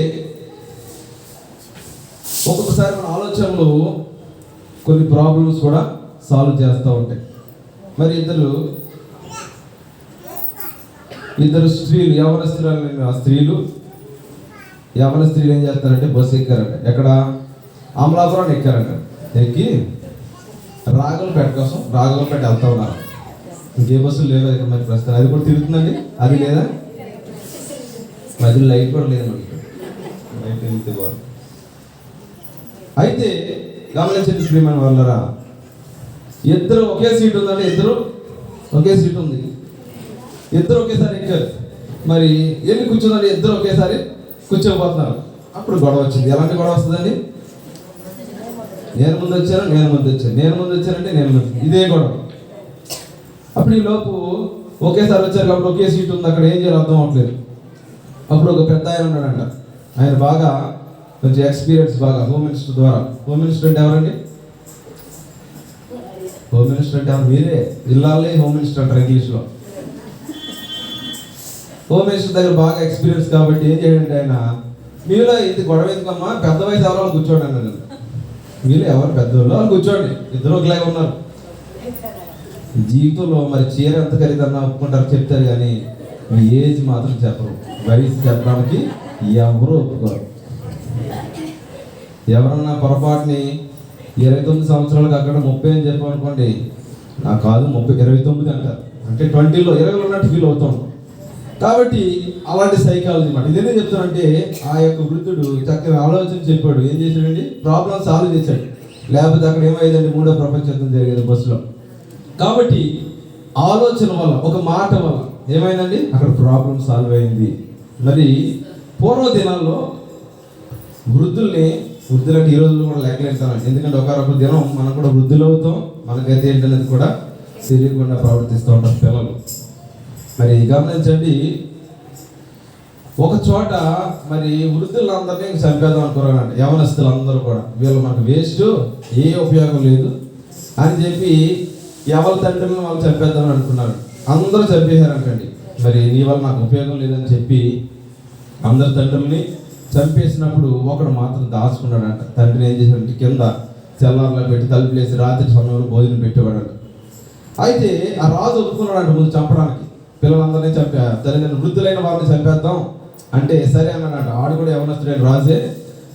ఒక్కొక్కసారి మన ఆలోచనలు కొన్ని ప్రాబ్లమ్స్ కూడా సాల్వ్ చేస్తూ ఉంటాయి. మరి ఇద్దరు స్త్రీలు, యవన స్త్రీలు ఏం చేస్తారంటే బస్సు ఎక్కారంట. ఎక్కడ? అమలాపురం ఎక్కారంట. ఎక్కి రాఘవలపేట కోసం రాఘవలపేట వెళ్తా ఉన్నారు. ఇంకే బస్సులు లేవు ఇక్కడ మరి ప్రస్తుతం. అది కూడా తిరుగుతుందండి, అది లేదా? మధ్యలో లైట్ కూడా లేదు మనకి, లైట్ వెళ్తే బాగుంది. అయితే గమనించండి శ్రీమన్ వాళ్ళరా, ఇద్దరు ఒకే సీట్ ఉందండి, ఇద్దరు ఒకే సీట్ ఉంది, ఇద్దరు ఒకేసారి ఎక్కారు. మరి ఎన్ని కూర్చుందండి? ఇద్దరు ఒకేసారి కూర్చోబోతున్నారు. అప్పుడు గొడవ వచ్చింది. ఎలాంటి గొడవ వస్తుందండి? నేను ముందు వచ్చానంటే నేను ముందు, ఇదే గొడవ. అప్పుడు ఈ లోపు ఒకేసారి వచ్చారు కాబట్టి ఒకే సీట్ ఉంది, అక్కడ ఏం చేయాలో అర్థం అవ్వట్లేదు. అప్పుడు ఒక పెద్ద ఆయన ఉన్నాడంట, ఆయన బాగా కొంచెం ఎక్స్పీరియన్స్, బాగా హోమ్ మినిస్టర్ ద్వారా. హోమ్ మినిస్టర్ అంటే ఎవరండి? హోమ్ మినిస్టర్ అంటే ఎవరు? మీరే జిల్లాలే హోమ్ మినిస్టర్ అంటారు ఇంగ్లీష్లో. హోమ్ మినిస్టర్ దగ్గర బాగా ఎక్స్పీరియన్స్ కాబట్టి ఏం చేయండి ఆయన, మీలో ఇది గొడవ ఎందుకమ్మా, పెద్ద వయసు ఎవరో వాళ్ళు కూర్చోండి అన్నాడు. మీలో ఎవరు పెద్దవాళ్ళు వాళ్ళు కూర్చోండి, ఇద్దరు ఒకలాగా ఉన్నారు. జీవితంలో మరి చీర ఎంత ఖరీదన్నా ఒప్పుకుంటారు, చెప్తారు, కానీ మీ ఏజ్ మాత్రం చెప్పరు. వయసు చెప్పడానికి ఎవరు ఒప్పుకోరు. ఎవరన్నా పొరపాటుని 29 సంవత్సరాలకు అక్కడ 30 అని చెప్పామనుకోండి, నాకు కాదు 29 అంటారు. అంటే 20లో 20లో ఉన్నట్టు ఫీల్ అవుతాం. కాబట్టి అలాంటి సైకాలజీ మాట. ఇదేంటే చెప్తానంటే, ఆ యొక్క వృద్ధుడు చక్కగా ఆలోచన చెప్పాడు. ఏం చేశాడండి? ప్రాబ్లం సాల్వ్ చేశాడు. లేకపోతే అక్కడ ఏమైందండి, 3వ ప్రపంచ యుద్ధం జరిగేది బస్సులో. కాబట్టి ఆలోచన వల్ల, ఒక మాట వల్ల ఏమైందండి, అక్కడ ప్రాబ్లం సాల్వ్ అయింది. మరి పూర్వ దినాల్లో వృద్ధులంటే ఈ రోజుల్లో కూడా లెక్కలేస్తానండి. ఎందుకంటే ఒకరొక దినం మనం కూడా వృద్ధులు అవుతాం, మనకైతే ఏంటనేది కూడా తెలియకుండా ప్రవర్తిస్తూ ఉంటారు పిల్లలు. మరి గమనించండి, ఒక చోట మరి వృద్ధులందరినీ చంపేద్దాం అనుకున్నారంట. యవనస్తులందరూ కూడా, వీళ్ళు మనకు వేస్ట్, ఏ ఉపయోగం లేదు అని చెప్పి ఎవరి తండ్రులను వాళ్ళు చంపేద్దామని అనుకున్నారు. అందరూ చంపేశారంటండి. మరి నీ వల్ల నాకు ఉపయోగం లేదని చెప్పి అందరు తండ్రుల్ని చంపేసినప్పుడు ఒకడు మాత్రం దాచుకున్నాడంట. తండ్రిని ఏం చేశాడంటే కింద చెల్లార్లో పెట్టి తలుపులేసి రాత్రి సమయంలో భోజనం పెట్టేవాడంట. అయితే ఆ రాజు ఒప్పుకున్నాడంట ముందు చంపడానికి. పిల్లలందరినీ తల్లిదండ్రులు వృద్ధులైన వాళ్ళని చంపేద్దాం అంటే సరే అన్నాడంట. ఆడు కూడా యవనస్తుడైన రాజే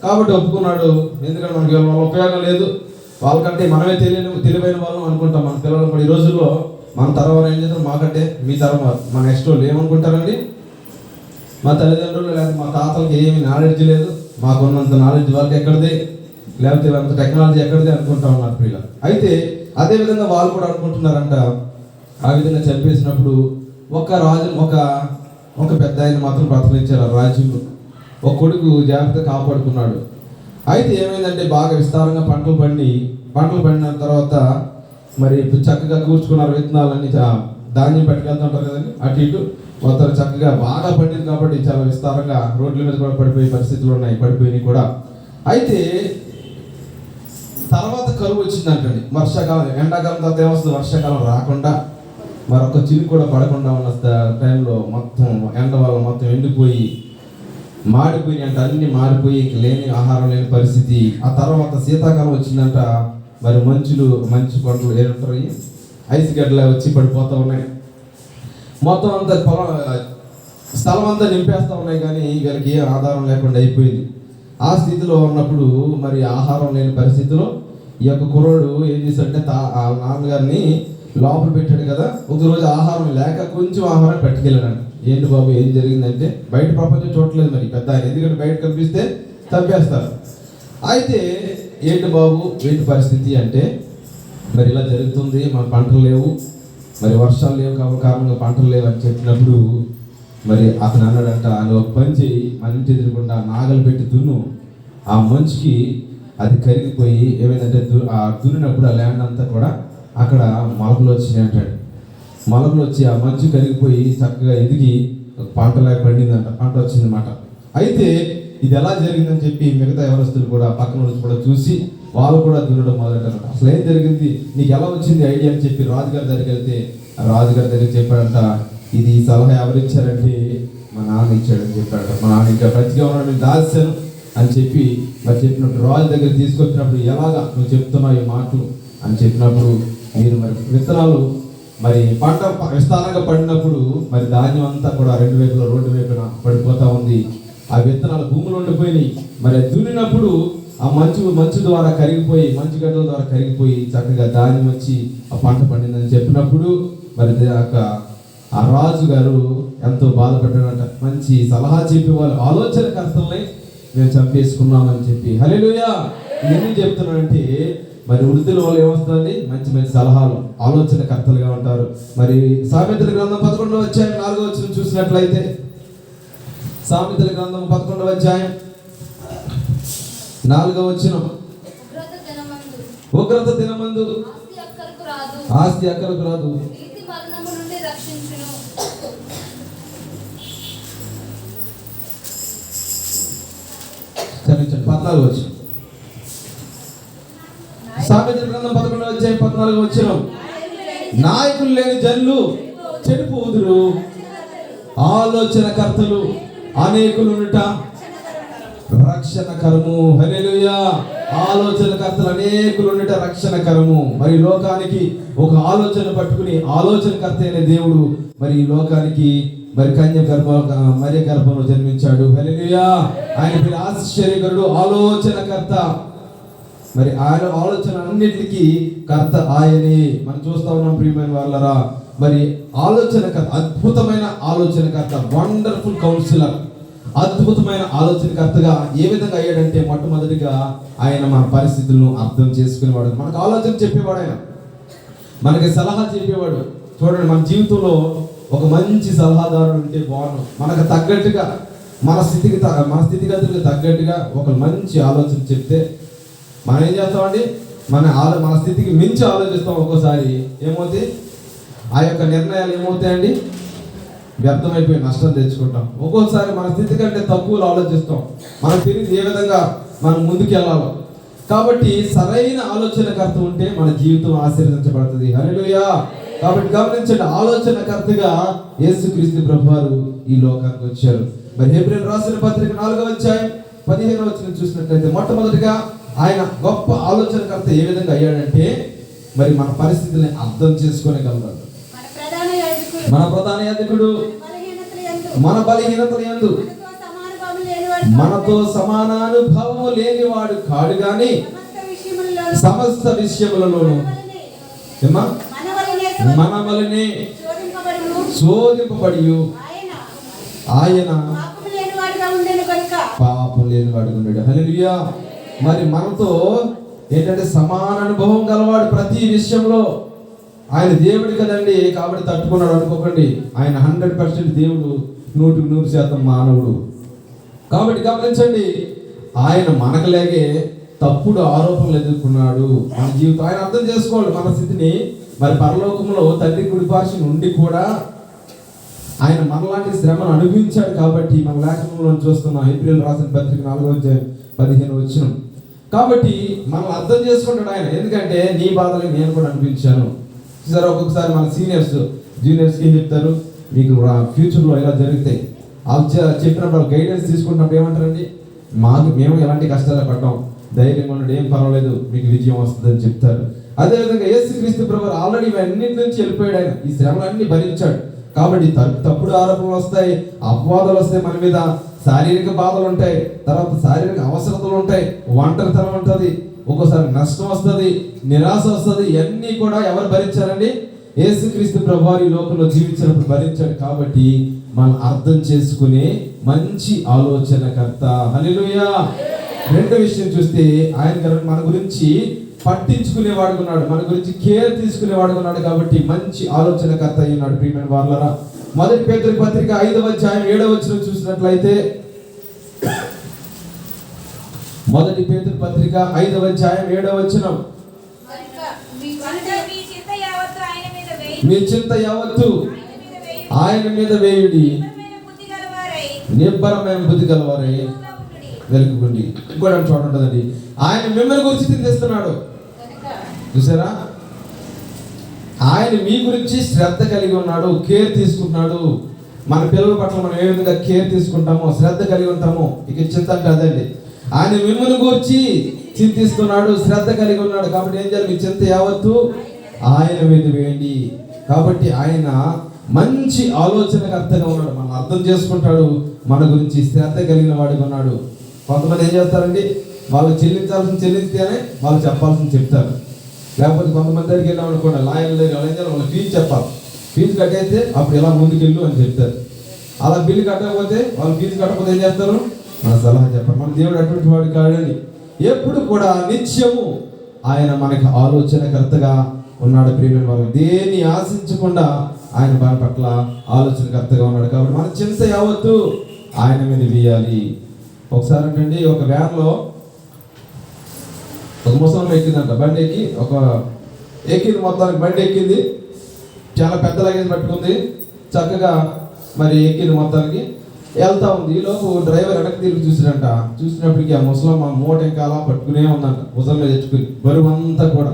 కాబట్టి ఒప్పుకున్నాడు. ఎందుకంటే మనకి వాళ్ళ ఉపయోగం లేదు, వాళ్ళకంటే మనమే తెలివైన వాళ్ళం అనుకుంటాం. మన పిల్లలు కూడా ఈ రోజుల్లో మన తరం ఏం చేస్తారు, మాకంటే మీ తరం మా నెక్స్ట్ వాళ్ళు ఏమనుకుంటారండి, మా తల్లిదండ్రులు లేదా మా తాతలకి ఏమి నాలెడ్జ్ లేదు, మాకున్నంత నాలెడ్జ్ వాళ్ళకి ఎక్కడిది, లేకపోతే అంత టెక్నాలజీ ఎక్కడిది అనుకుంటా ఉన్నారు పిల్లలు. అయితే అదేవిధంగా వాళ్ళు కూడా అనుకుంటున్నారంట. ఆ విధంగా చంపేసినప్పుడు ఒక రాజు ఒక పెద్ద ఆయన మాత్రం బ్రతకనిచ్చారు ఆ రాజ్యంలో. ఒక కొడుకు జాగ్రత్తగా కాపాడుకున్నాడు. అయితే ఏమైందంటే బాగా విస్తారంగా పంటలు పండిన తర్వాత మరి చక్కగా కూర్చుకున్నారు విత్తనాలన్నీ, ధాన్యం పట్టుకెళ్తుంటారు కదండి అటు ఇటు. మొత్తం చక్కగా బాగా పండింది కాబట్టి చాలా విస్తారంగా రోడ్ల మీద కూడా పడిపోయే పరిస్థితులు ఉన్నాయి, పడిపోయినాయి కూడా. అయితే తర్వాత కరువు వచ్చిందంటండి. వర్షాకాలం, ఎండాకాలం తర్వాత ఏమొస్తుంది, వర్షాకాలం రాకుండా మరొక చిరు కూడా పడకుండా ఉన్న టైంలో మొత్తం ఎండ వల్ల మొత్తం ఎండిపోయి మాడిపోయి అంటే అన్ని మాడిపోయి లేని ఆహారం లేని పరిస్థితి. ఆ తర్వాత శీతాకాలం వచ్చిందంట. మరి మంచు పంటలు ఏమంటారు, ఐస్ గడ్డలు వచ్చి పడిపోతూ ఉన్నాయి. మొత్తం అంతా స్థలం అంతా నింపేస్తూ ఉన్నాయి, కానీ వీళ్ళకి ఏ ఆధారం లేకుండా అయిపోయింది. ఆ స్థితిలో ఉన్నప్పుడు మరి ఆహారం లేని పరిస్థితిలో ఈ యొక్క కుర్రోడు ఏం చేశాడంటే ఆ నాన్నగారిని లోపల పెట్టాడు కదా. ఒకరోజు ఆహారం లేక కొంచెం ఆహారం పట్టుకెళ్ళాడు. ఏంటి బాబు ఏం జరిగిందంటే, బయట ప్రపంచం చూడలేదు మరి పెద్ద ఆయన, ఎందుకంటే బయట కనిపిస్తే చంపేస్తారు. అయితే ఏంటి బాబు ఏంటి పరిస్థితి అంటే, మరి ఇలా జరుగుతుంది, మన పంటలు లేవు, మరి వర్షాలు లేవు కాబట్టి కారణంగా పంటలు లేవు అని చెప్పినప్పుడు మరి అతను అన్నాడంట, నువ్వు ఒక పని చేయి, మన ఇంటి ఎదురుకుండా నాగలు పెట్టి దున్ను. ఆ మంచుకి అది కరిగిపోయి ఏమైందంటే ఆ దున్నినప్పుడు ఆ ల్యాండ్ అంతా కూడా అక్కడ మొలకలు వచ్చినాయి అంటాడు. మొలకలు వచ్చి ఆ మంచు కరిగిపోయి చక్కగా ఎదిగి పంటలాగా పండిందంట, పంట వచ్చిందన్నమాట. అయితే ఇది ఎలా జరిగిందని చెప్పి మిగతా ఎవరస్తులు కూడా పక్కన నుంచి కూడా చూసి వాళ్ళు కూడా దున్నడం మొదలెట్టారంట. అసలు ఏం జరిగింది, నీకు ఎలా వచ్చింది ఐడియా అని చెప్పి రాజుగారి దగ్గరికి వెళ్తే రాజుగారి దగ్గరికి చెప్పాడంట, ఇది ఈ సలహా ఎవరిచ్చారంటే మా నాన్న ఇచ్చాడని చెప్పాడట. మా నాన్న ఇంకా బ్రతిగా ఉన్నాడు, నేను దాచాను అని చెప్పి మరి చెప్పినప్పుడు రాజు దగ్గర తీసుకొచ్చినప్పుడు ఎలాగా నువ్వు చెప్తున్నావు ఈ మాటలు అని చెప్పినప్పుడు మీరు మరి విత్తనాలు మరి పంట విస్తారంగా పడినప్పుడు మరి ధాన్యం అంతా కూడా రెండు వైపులా రోడ్డు వైపున పడిపోతా ఉంది. ఆ విత్తనాలు భూములు ఉండిపోయినాయి. మరి దున్నినప్పుడు ఆ మంచు ద్వారా కరిగిపోయి, మంచు గడ్డల ద్వారా కరిగిపోయి చక్కగా ధాన్యం వచ్చి ఆ పంట పండిందని చెప్పినప్పుడు మరి ఆ రాజు గారు ఎంతో బాధపడ్డాడంట. మంచి సలహా చెప్పేవాళ్ళు ఆలోచనకర్తల్ని మేము చంపేసుకున్నామని చెప్పి. హల్లెలూయా. ఎందుకు చెప్తున్నానంటే మరి వృద్ధుల వాళ్ళు ఏమొస్తుందండి, మంచి మంచి సలహాలు ఆలోచనకర్తలుగా ఉంటారు. మరి సామెతల గ్రంథం 11వ అధ్యాయం 4వ వచనం చూసినట్లయితే, సామెతల గ్రంథం 11వ అధ్యాయం 4వ వచనం, ఉగ్రత దినమందు ఆస్తి అక్కరకు రాదు, క్షమించండి 14వ వచనం, సామెతల గ్రంథం 11వ అధ్యాయం 14వ వచనం, నాయకులు లేని జనులు చెడిపోదురు, ఆలోచనకర్తలు అనేకులుండుట రక్షణకరము. హల్లెలూయా. ఆలోచనకర్తలు అనేకులుండుట రక్షణకరము. మరి లోకానికి ఒక ఆలోచన పట్టుకుని ఆలోచనకర్త అయిన దేవుడు మరి ఈ లోకానికి మరి మరియ గర్భంలో జన్మించాడు. హల్లెలూయా. ఆయన పేరు ఆశ్చర్యకరుడు, ఆలోచనకర్త. మరి ఆయన ఆలోచన అన్నిటికీ కర్త ఆయనే. మనం చూస్తా ఉన్నాం ప్రియమైన వాళ్ళరా. మరి ఆలోచనకర్త, అద్భుతమైన ఆలోచనకర్త, వండర్ఫుల్ కౌన్సిలర్, అద్భుతమైన ఆలోచనకర్తగా ఏ విధంగా అయ్యాడంటే మొట్టమొదటిగా ఆయన మన పరిస్థితులను అర్థం చేసుకునేవాడు, మనకు ఆలోచన చెప్పేవాడు, ఆయన మనకి సలహా చెప్పేవాడు. చూడండి, మన జీవితంలో ఒక మంచి సలహాదారుడు ఉంటే బాగుండు. మనకు తగ్గట్టుగా మన స్థితిగతులకు తగ్గట్టుగా ఒక మంచి ఆలోచన చెప్తే మనం ఏం చేస్తామండి, మన స్థితికి మించి ఆలోచిస్తాం. ఒక్కోసారి ఏమవుతాయి, ఆ యొక్క నిర్ణయాలు ఏమవుతాయండి, వ్యర్థమైపోయి నష్టం తెచ్చుకుంటాం. ఒక్కోసారి మన స్థితి కంటే తక్కువలో ఆలోచిస్తాం, మనకు తెలియదు ఏ విధంగా మనం ముందుకు వెళ్ళాలో. కాబట్టి సరైన ఆలోచనకర్త ఉంటే మన జీవితం ఆశీర్వదించబడుతుంది. హల్లెలూయా. కాబట్టి గమనించండి, ఆలోచనకర్తగా యేసుక్రీస్తు ప్రభువారు ఈ లోకానికి వచ్చారు. మరి హెబ్రీయులకు రాసిన పత్రిక 4వ అధ్యాయం 15వ వచనం చూసినట్లయితే, మొట్టమొదటిగా ఆయన గొప్ప ఆలోచనకర్త ఏ విధంగా అయ్యాడంటే మరి మన పరిస్థితిని అర్థం చేసుకోగలగాడు. మన ప్రధాన యాజకుడు మన బలహీనతల యందు మనతో సమానానుభవము లేనివాడు కాడు గాని సమస్త విషయములలోను మన వలనే శోధింపబడి ఆయన పాపం లేనివాడు ఉన్నాడు. హల్లెలూయా. మరి మనతో ఏంటంటే సమాన అనుభవం గలవాడు ప్రతి విషయంలో. ఆయన దేవుడు కదండి, కాబట్టి తట్టుకున్నాడు అనుకోకండి. ఆయన 100% దేవుడు, 100% మానవుడు. కాబట్టి గమనించండి, ఆయన మనకులాగే తప్పుడు ఆరోపణలు ఎదుర్కొన్నాడు. మన జీవితం ఆయన అర్థం చేసుకోవాలి మన స్థితిని. మరి పరలోకంలో తండ్రి కుడిపార్శ్వ నుండి కూడా ఆయన మనలాంటి శ్రమను అనుభవించాడు. కాబట్టి మన లేఖనంలో చూస్తున్నాం, హెబ్రీయులకు రాసిన పత్రిక 4వ అధ్యాయం 15వ వచనం. కాబట్టి మనం అర్థం చేసుకుంటాడు ఆయన. ఎందుకంటే నీ బాధలు నేను కూడా అనిపించాను. సరే, ఒక్కొక్కసారి మన జూనియర్స్కి ఏం చెప్తారు, మీకు ఫ్యూచర్లో ఇలా జరుగుతాయి చెప్పినప్పుడు గైడెన్స్ తీసుకుంటున్నప్పుడు ఏమంటారండి, మేము ఎలాంటి కష్టాలు పడ్డాం, ధైర్యంగా ఉండడం, ఏం పర్వాలేదు, మీకు విజయం వస్తుందని చెప్తారు. అదేవిధంగా యేసుక్రీస్తు ప్రభువు ఆల్రెడీ అన్నింటి నుంచి వెళ్ళిపోయాడు. ఆయన ఈ శ్రమలన్నీ భరించాడు. కాబట్టి తప్పుడు ఆరోపణలు వస్తాయి, అపవాదాలు వస్తాయి, మన మీద శారీరక బాధలు ఉంటాయి, తర్వాత శారీరక అవసరతలు ఉంటాయి, ఒంటరితనం ఉంటుంది, ఒక్కోసారి నష్టం వస్తుంది, నిరాశ వస్తుంది. ఇవన్నీ కూడా ఎవరు భరించారండి? యేసుక్రీస్తు ప్రభువు ఈ లోకంలో జీవించినప్పుడు భరించాడు. కాబట్టి మనం అర్థం చేసుకునే మంచి ఆలోచనకర్త. హల్లెలూయా. రెండో విషయం చూస్తే ఆయన మన గురించి పట్టించుకునేవాడుకున్నాడు, మన గురించి కేర్ తీసుకునేవాడుకున్నాడు. కాబట్టి మంచి ఆలోచనకర్త అయినాడు. ప్రియమైన వాళ్ళరా, మొదటి పేతురు పత్రిక 5వ అధ్యాయం 7వ వచనం చూసినట్లయితే, మొదటి పేతురు పత్రిక 5వ అధ్యాయం 7వ వచనం, మీ చింత యావత్తు ఆయన మీద వేయుడి, నిబ్బరమైన బుద్ధి గలవారై వెలుగుండి. ఇంకోటి చోట ఉంటుందండి, ఆయన మిమ్మల్ని గురించి చింతిస్తున్నాడు. చూసారా, ఆయన మీ గురించి శ్రద్ధ కలిగి ఉన్నాడు, కేర్ తీసుకుంటున్నాడు. మన పిల్లల పట్ల మనం ఏ విధంగా కేర్ తీసుకుంటామో, శ్రద్ధ కలిగి ఉంటామో, ఇక చింత అంటే అదండి. ఆయన మిమ్మల్ని గురించి చింతిస్తున్నాడు, శ్రద్ధ కలిగి ఉన్నాడు. కాబట్టి ఏం చేయాలి? మీ చింత యావత్తు ఆయన మీద వేయండి. కాబట్టి ఆయన మంచి ఆలోచనకర్తగా ఉన్నాడు, మనం అర్థం చేసుకుంటాడు, మన గురించి శ్రద్ధ కలిగిన వాడిగా ఉన్నాడు. కొంతమంది ఏం చేస్తారండి, వాళ్ళు చెల్లించాల్సిన చెల్లిస్తేనే వాళ్ళు చెప్పాల్సింది చెప్తారు. లేకపోతే కొంతమంది దగ్గరికి వెళ్ళాం అనుకోండి, లాయర్ల దగ్గర వాళ్ళు ఏం చేయాలి, వాళ్ళు ఫీజు చెప్పాలి. ఫీజు కట్టేస్తే అప్పుడు ఇలా ముందుకెళ్ళు అని చెప్తారు. అలా బిల్లు కట్టకపోతే వాళ్ళు ఫీజు కట్టకపోతే ఏం చేస్తారు, మన సలహా చెప్పాలి. మన దేవుడు అటువంటి వాడు కాడని ఎప్పుడు కూడా నిత్యము ఆయన మనకి ఆలోచనకర్తగా ఉన్నాడు. ప్రియమైన వాళ్ళు, దేన్ని ఆశించకుండా ఆయన మన పట్ల ఆలోచనకర్తగా ఉన్నాడు. కాబట్టి మన చింత యావత్తు ఆయన మీద వేయాలి. ఒకసారి అంటండి, ఒక వ్యాన్లో ఒక ముసలం ఎక్కిందంట. బండి ఎక్కింది, మొత్తానికి బండి ఎక్కింది, చాలా పెద్ద లగేజ్ పట్టుకుంది, చక్కగా మరి ఎక్కింది, మొత్తానికి వెళ్తా ఉంది. ఈలోపు డ్రైవర్ వెనక్కి తిరిగి చూసినంట. చూసినప్పటికీ ఆ ముసలం ఆ మూట ఇంకా అలా పట్టుకునే ఉందంట, ముసలం మీద ఎత్తుకుని బరువు అంతా కూడా.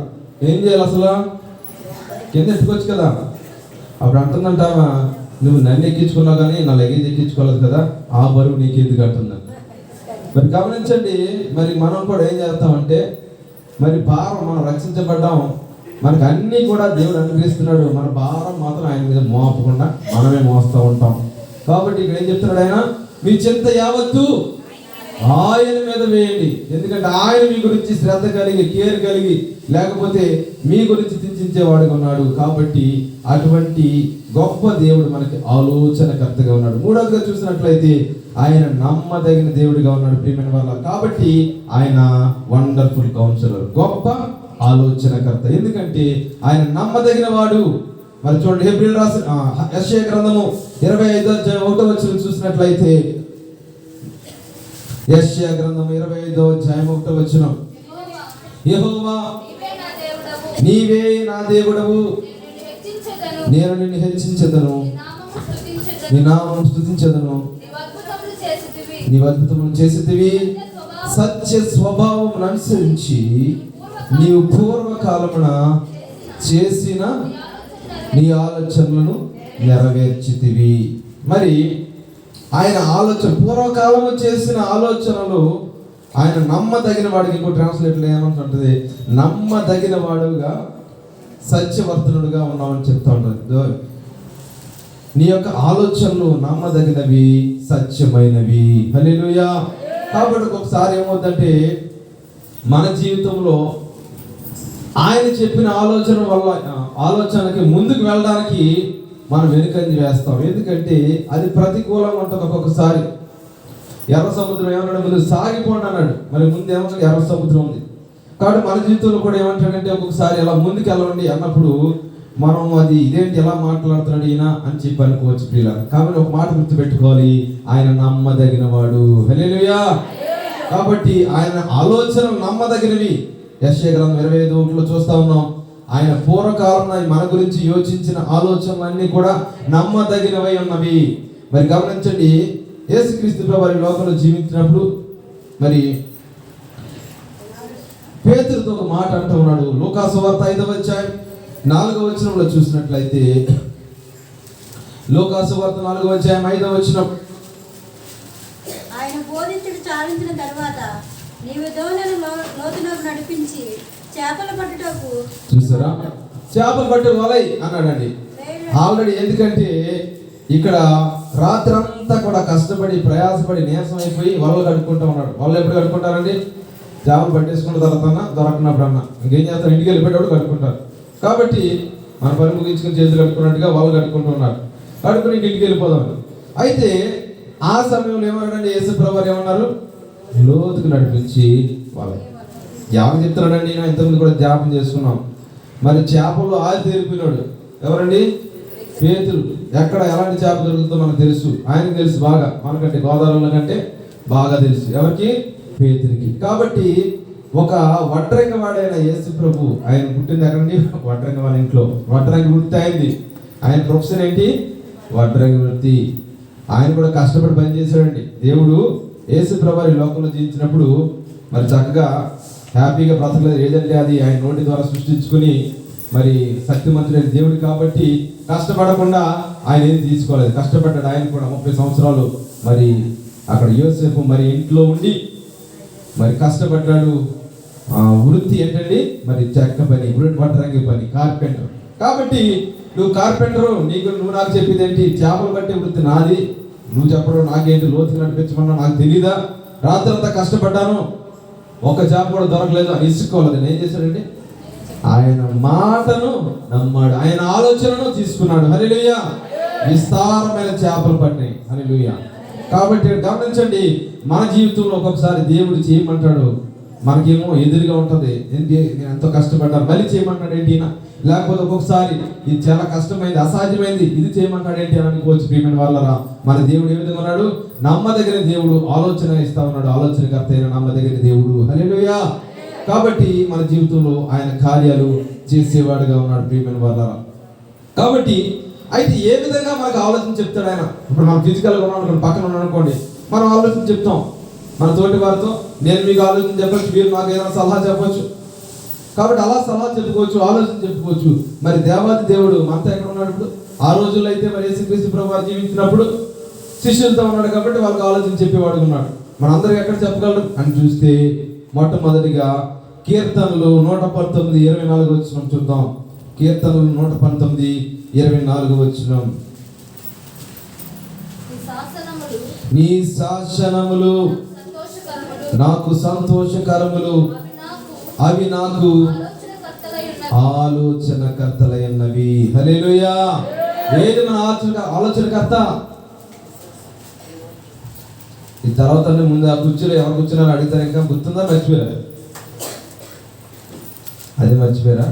ఏం చేయాలి, అసలు కింద ఎత్తుకోవచ్చు కదా. అప్పుడు అంటుందంట, నువ్వు నన్ను ఎక్కించుకున్నావు కానీ నా లగేజ్ ఎక్కించుకోలేదు కదా, ఆ బరువు నీకు ఎందుకు అంటుందంట. మరి గమనించండి, మరి మనం కూడా ఏం చేస్తామంటే, మరి భారం, మనం రక్షించబడ్డాం, మనకు అన్నీ కూడా దేవుడు అనుగ్రహిస్తున్నాడు, మన భారం మాత్రం ఆయన మీద మోపకుండా మనమే మోస్తూ ఉంటాం. కాబట్టి ఇక్కడ ఏం చెప్తున్నాడు ఆయన, మీ చింత యావత్తు ఆయన మీద వేయండి. ఎందుకంటే ఆయన మీ గురించి శ్రద్ధ కలిగి, కేర్ కలిగి, లేకపోతే మీ గురించి చింతించేవాడుగా ఉన్నాడు. కాబట్టి అటువంటి గొప్ప దేవుడు మనకి ఆలోచనకర్తగా ఉన్నాడు. మూడవదిగా చూసినట్లయితే ఆయన నమ్మదగిన దేవుడిగా ఉన్నాడు. ప్రియమైన వాళ్ళ, కాబట్టి ఆయన వండర్ఫుల్ కౌన్సిలర్, గొప్ప ఆలోచనకర్త. ఎందుకంటే ఆయన నమ్మదగిన వాడు. మరి చూడండి, హెబ్రీయులు రాసిన యెషయా గ్రంథము 25:1 చూసినట్లయితే, యెషయా గ్రంథము 25:1, యెహోవా నీవే నా దేవుడవు, నేను నిన్ను హెచ్చించెదను, నీ నామమును స్తుతించెదను, నీవు అద్భుతములు చేసితివి, సత్య స్వభావమును అనుసరించి నీవు పూర్వకాలమున చేసిన నీ ఆలోచనలను నెరవేర్చితివి. మరి ఆయన ఆలోచన, పూర్వకాలము చేసిన ఆలోచనలు ఆయన నమ్మదగిన వాడికి. ఇంకో ట్రాన్స్లేట్లో ఏమంటుంటుంది, నమ్మదగిన వాడుగా సత్యవర్తనుడుగా ఉన్నామని చెప్తా ఉంటుంది. నీ యొక్క ఆలోచనలు నమ్మదగినవి, సత్యమైనవి. హల్లెలూయా. కాబట్టి ఒకసారి ఏమవుతుందంటే, మన జీవితంలో ఆయన చెప్పిన ఆలోచనకి ముందుకు వెళ్ళడానికి మనం వెనుకంజ వేస్తాం. ఎందుకంటే అది ప్రతికూలంగా ఉంటుంది. ఒక్కొక్కసారి ఎర్ర సముద్రం ఏమన్నాడు, ముందు సాగిపోండి అన్నాడు, మరి ముందు ఏమన్నా ఎర్ర సముద్రం ఉంది. కాబట్టి మన జీవితంలో కూడా ఏమంటాడంటే, ఒక్కొక్కసారి ఇలా ముందుకు వెళ్ళండి అన్నప్పుడు మనం అది ఇదేంటి ఎలా మాట్లాడుతున్నాడు ఈయన అని చెప్పి అనుకోవచ్చు ప్రియులారా. కాబట్టి ఒక మాట గుర్తుపెట్టుకోవాలి, ఆయన నమ్మదగిన వాడు. హల్లెలూయా. కాబట్టి ఆయన ఆలోచనలు నమ్మదగినవి. యెషయా గ్రంథం 25:1 చూస్తా ఉన్నాం, ఆయన పూర్వకాలంలో మన గురించి యోచించిన ఆలోచనలన్నీ కూడా నమ్మదగినవై ఉన్నవి. మరి గమనించండి, యేసుక్రీస్తు ప్రభువు లోకంలో జీవించినప్పుడు మరి పేతురుతో ఒక మాట అంటూ ఉన్నాడు. లూకా సువార్త 5:4 చూసినట్లయితే, లూకా సువార్త 4:5 ఆయన బోధించుడు చాలించిన తర్వాత నీవు దోణిని లోతులోకి నడిపించి చేపలు పట్టుటకు. చూసారా, చేపలు పట్టు వలై అన్నాడండి ఆల్రెడీ. ఎందుకంటే ఇక్కడ రాత్రంతా కూడా కష్టపడి ప్రయాసపడి నీరసం అయిపోయి వలలు కడుక్కుంటూ ఉన్నాడు. వలలు ఎప్పుడు కడుక్కుంటారండి, చేపలు పట్టేసుకున్న తర్వాత దొరకనప్పుడు అన్న ఇంకేం చేస్తారు, ఇంటికి వెళ్ళిపోయేటప్పుడు కడుక్కుంటారు. కాబట్టి మన పని ముగించుకుని చేతులు కట్టుకున్నట్టుగా వాళ్ళు కట్టుకుంటూ ఉన్నారు. కడుక్కుని ఇంటికి వెళ్ళిపోదాం. అయితే ఆ సమయంలో ఏమన్నాడండి, యేసు ప్రభువు ఏమన్నారు, లోతుకు నడిపించి వాళ్ళు జ్ఞాపకం చెప్తున్నాడండి. నేను ఇంతకుముందు కూడా జ్ఞాపకం చేసుకున్నాం. మరి చేపల్లో ఆది తీరిపోయినాడు ఎవరండి, పేతురు. ఎక్కడ ఎలాంటి చేప దొరుకుతుందో మనకు తెలుసు, ఆయనకు తెలుసు బాగా, మనకంటే గోదావరిలో కంటే బాగా తెలుసు ఎవరికి, పేతురికి. కాబట్టి ఒక వడ్రంగి వాడైన యేసు ప్రభు, ఆయన పుట్టింది ఎక్కడండి? వడ్రంగి వాళ్ళ ఇంట్లో. వడ్రంగి వృత్తి అయింది. ఆయన ప్రొఫెషన్ ఏంటి? వడ్రంగి వృత్తి. ఆయన కూడా కష్టపడి పనిచేశాడండి. దేవుడు యేసు ప్రభు ఈ లోకంలో జీవించినప్పుడు మరి చక్కగా హ్యాపీగా బ్రతకలేదు. ఏదంటే అది ఆయన నోటి ద్వారా సృష్టించుకుని మరి శక్తిమంతుడైన దేవుడు కాబట్టి కష్టపడకుండా ఆయన ఏది తీసుకోలేదు. కష్టపడ్డాడు. ఆయన కూడా 30 సంవత్సరాలు మరి అక్కడ యోసేపు మరి ఇంట్లో ఉండి మరి కష్టపడ్డాడు. వృత్తి ఏంటండి? మరి చెక్క పని, వడ్రంగి పని, కార్పెంటర్. కాబట్టి నువ్వు కార్పెంటరు, నువ్వు నాకు చెప్పేది ఏంటి? చేపలు పట్టే వృత్తి నాది, నువ్వు చెప్పడం నాకేంటి? లోతుగా నడిపించమన్నా నాకు తెలీదా? రాత్రంతా కష్టపడ్డాను, ఒక చేప కూడా దొరకలేదు అని ఇసుకోలేదు. నేను ఏం చేశాడండి? ఆయన మాటను నమ్మాడు, ఆయన ఆలోచనను తీసుకున్నాడు. హల్లెలూయా. విస్తారమైన చేపలు పట్టినాయి. హల్లెలూయా. కాబట్టి గమనించండి, మన జీవితంలో ఒక్కొక్కసారి దేవుడు చేయమంటాడు, మనకేమో ఎదురుగా ఉంటుంది. నేను ఎంతో కష్టపడ్డాను, మళ్ళీ చేయమంటాడు ఏంటి? లేకపోతే ఒక్కొక్కసారి ఇది చాలా కష్టమైంది, అసాధ్యమైంది, ఇది చేయమంటాడు ఏంటి అని అనుకోవచ్చు. ప్రియమైన వాళ్ళరా, మన దేవుడు ఏ విధంగా ఉన్నాడు? నమ్మదగిన దేవుడు, ఆలోచన ఇస్తా ఉన్నాడు. ఆలోచనకర్త అయిన నమ్మదగిన దేవుడు. హల్లెలూయా. కాబట్టి మన జీవితంలో ఆయన కార్యాలు చేసేవాడుగా ఉన్నాడు. ప్రియమైన వాళ్ళరా, కాబట్టి అయితే ఏ విధంగా మనకు ఆలోచన చెప్తాడు ఆయన? ఇప్పుడు మనం ఫిజికల్గా ఉన్నాం అనుకోండి, పక్కన ఉన్నాం అనుకోండి, మనం ఆలోచన చెప్తాం మన తోటి వారితో. నేను మీకు ఆలోచన చెప్పచ్చు, మీరు నాకు ఏదైనా సలహా చెప్పచ్చు. కాబట్టి అలా సలహా చెప్పుకోవచ్చు, ఆలోచన చెప్పుకోవచ్చు. మరి దేవాది దేవుడు మనతో ఎక్కడ ఉన్నాడు? ఇప్పుడు ఆ రోజుల్లో అయితే మరి యేసుక్రీస్తు ప్రభువు జీవించినప్పుడు శిష్యులతో ఉన్నాడు కాబట్టి వాళ్ళకి ఆలోచన చెప్పేవాడు ఉన్నాడు. మనందరికి ఎక్కడ చెప్పగలరు అని చూస్తే మొట్టమొదటిగా కీర్తనలు 119:24 వచనం చూద్దాం. కీర్తనలు 119:24 వచనం. నీ శాసనములు నాకు సంతోషకరములు, అవి నాకు ఆలోచనకర్తలైనవి. హల్లెలూయా. ఏది మన ఆలోచనకర్త? ఈ తర్వాత ముందు ఆ కుర్చీలో ఎవరు కూర్చున్నారో అడుగుతారు. ఇంకా గుర్తుందా? మర్చిపోయారా? అది మర్చిపోయారా?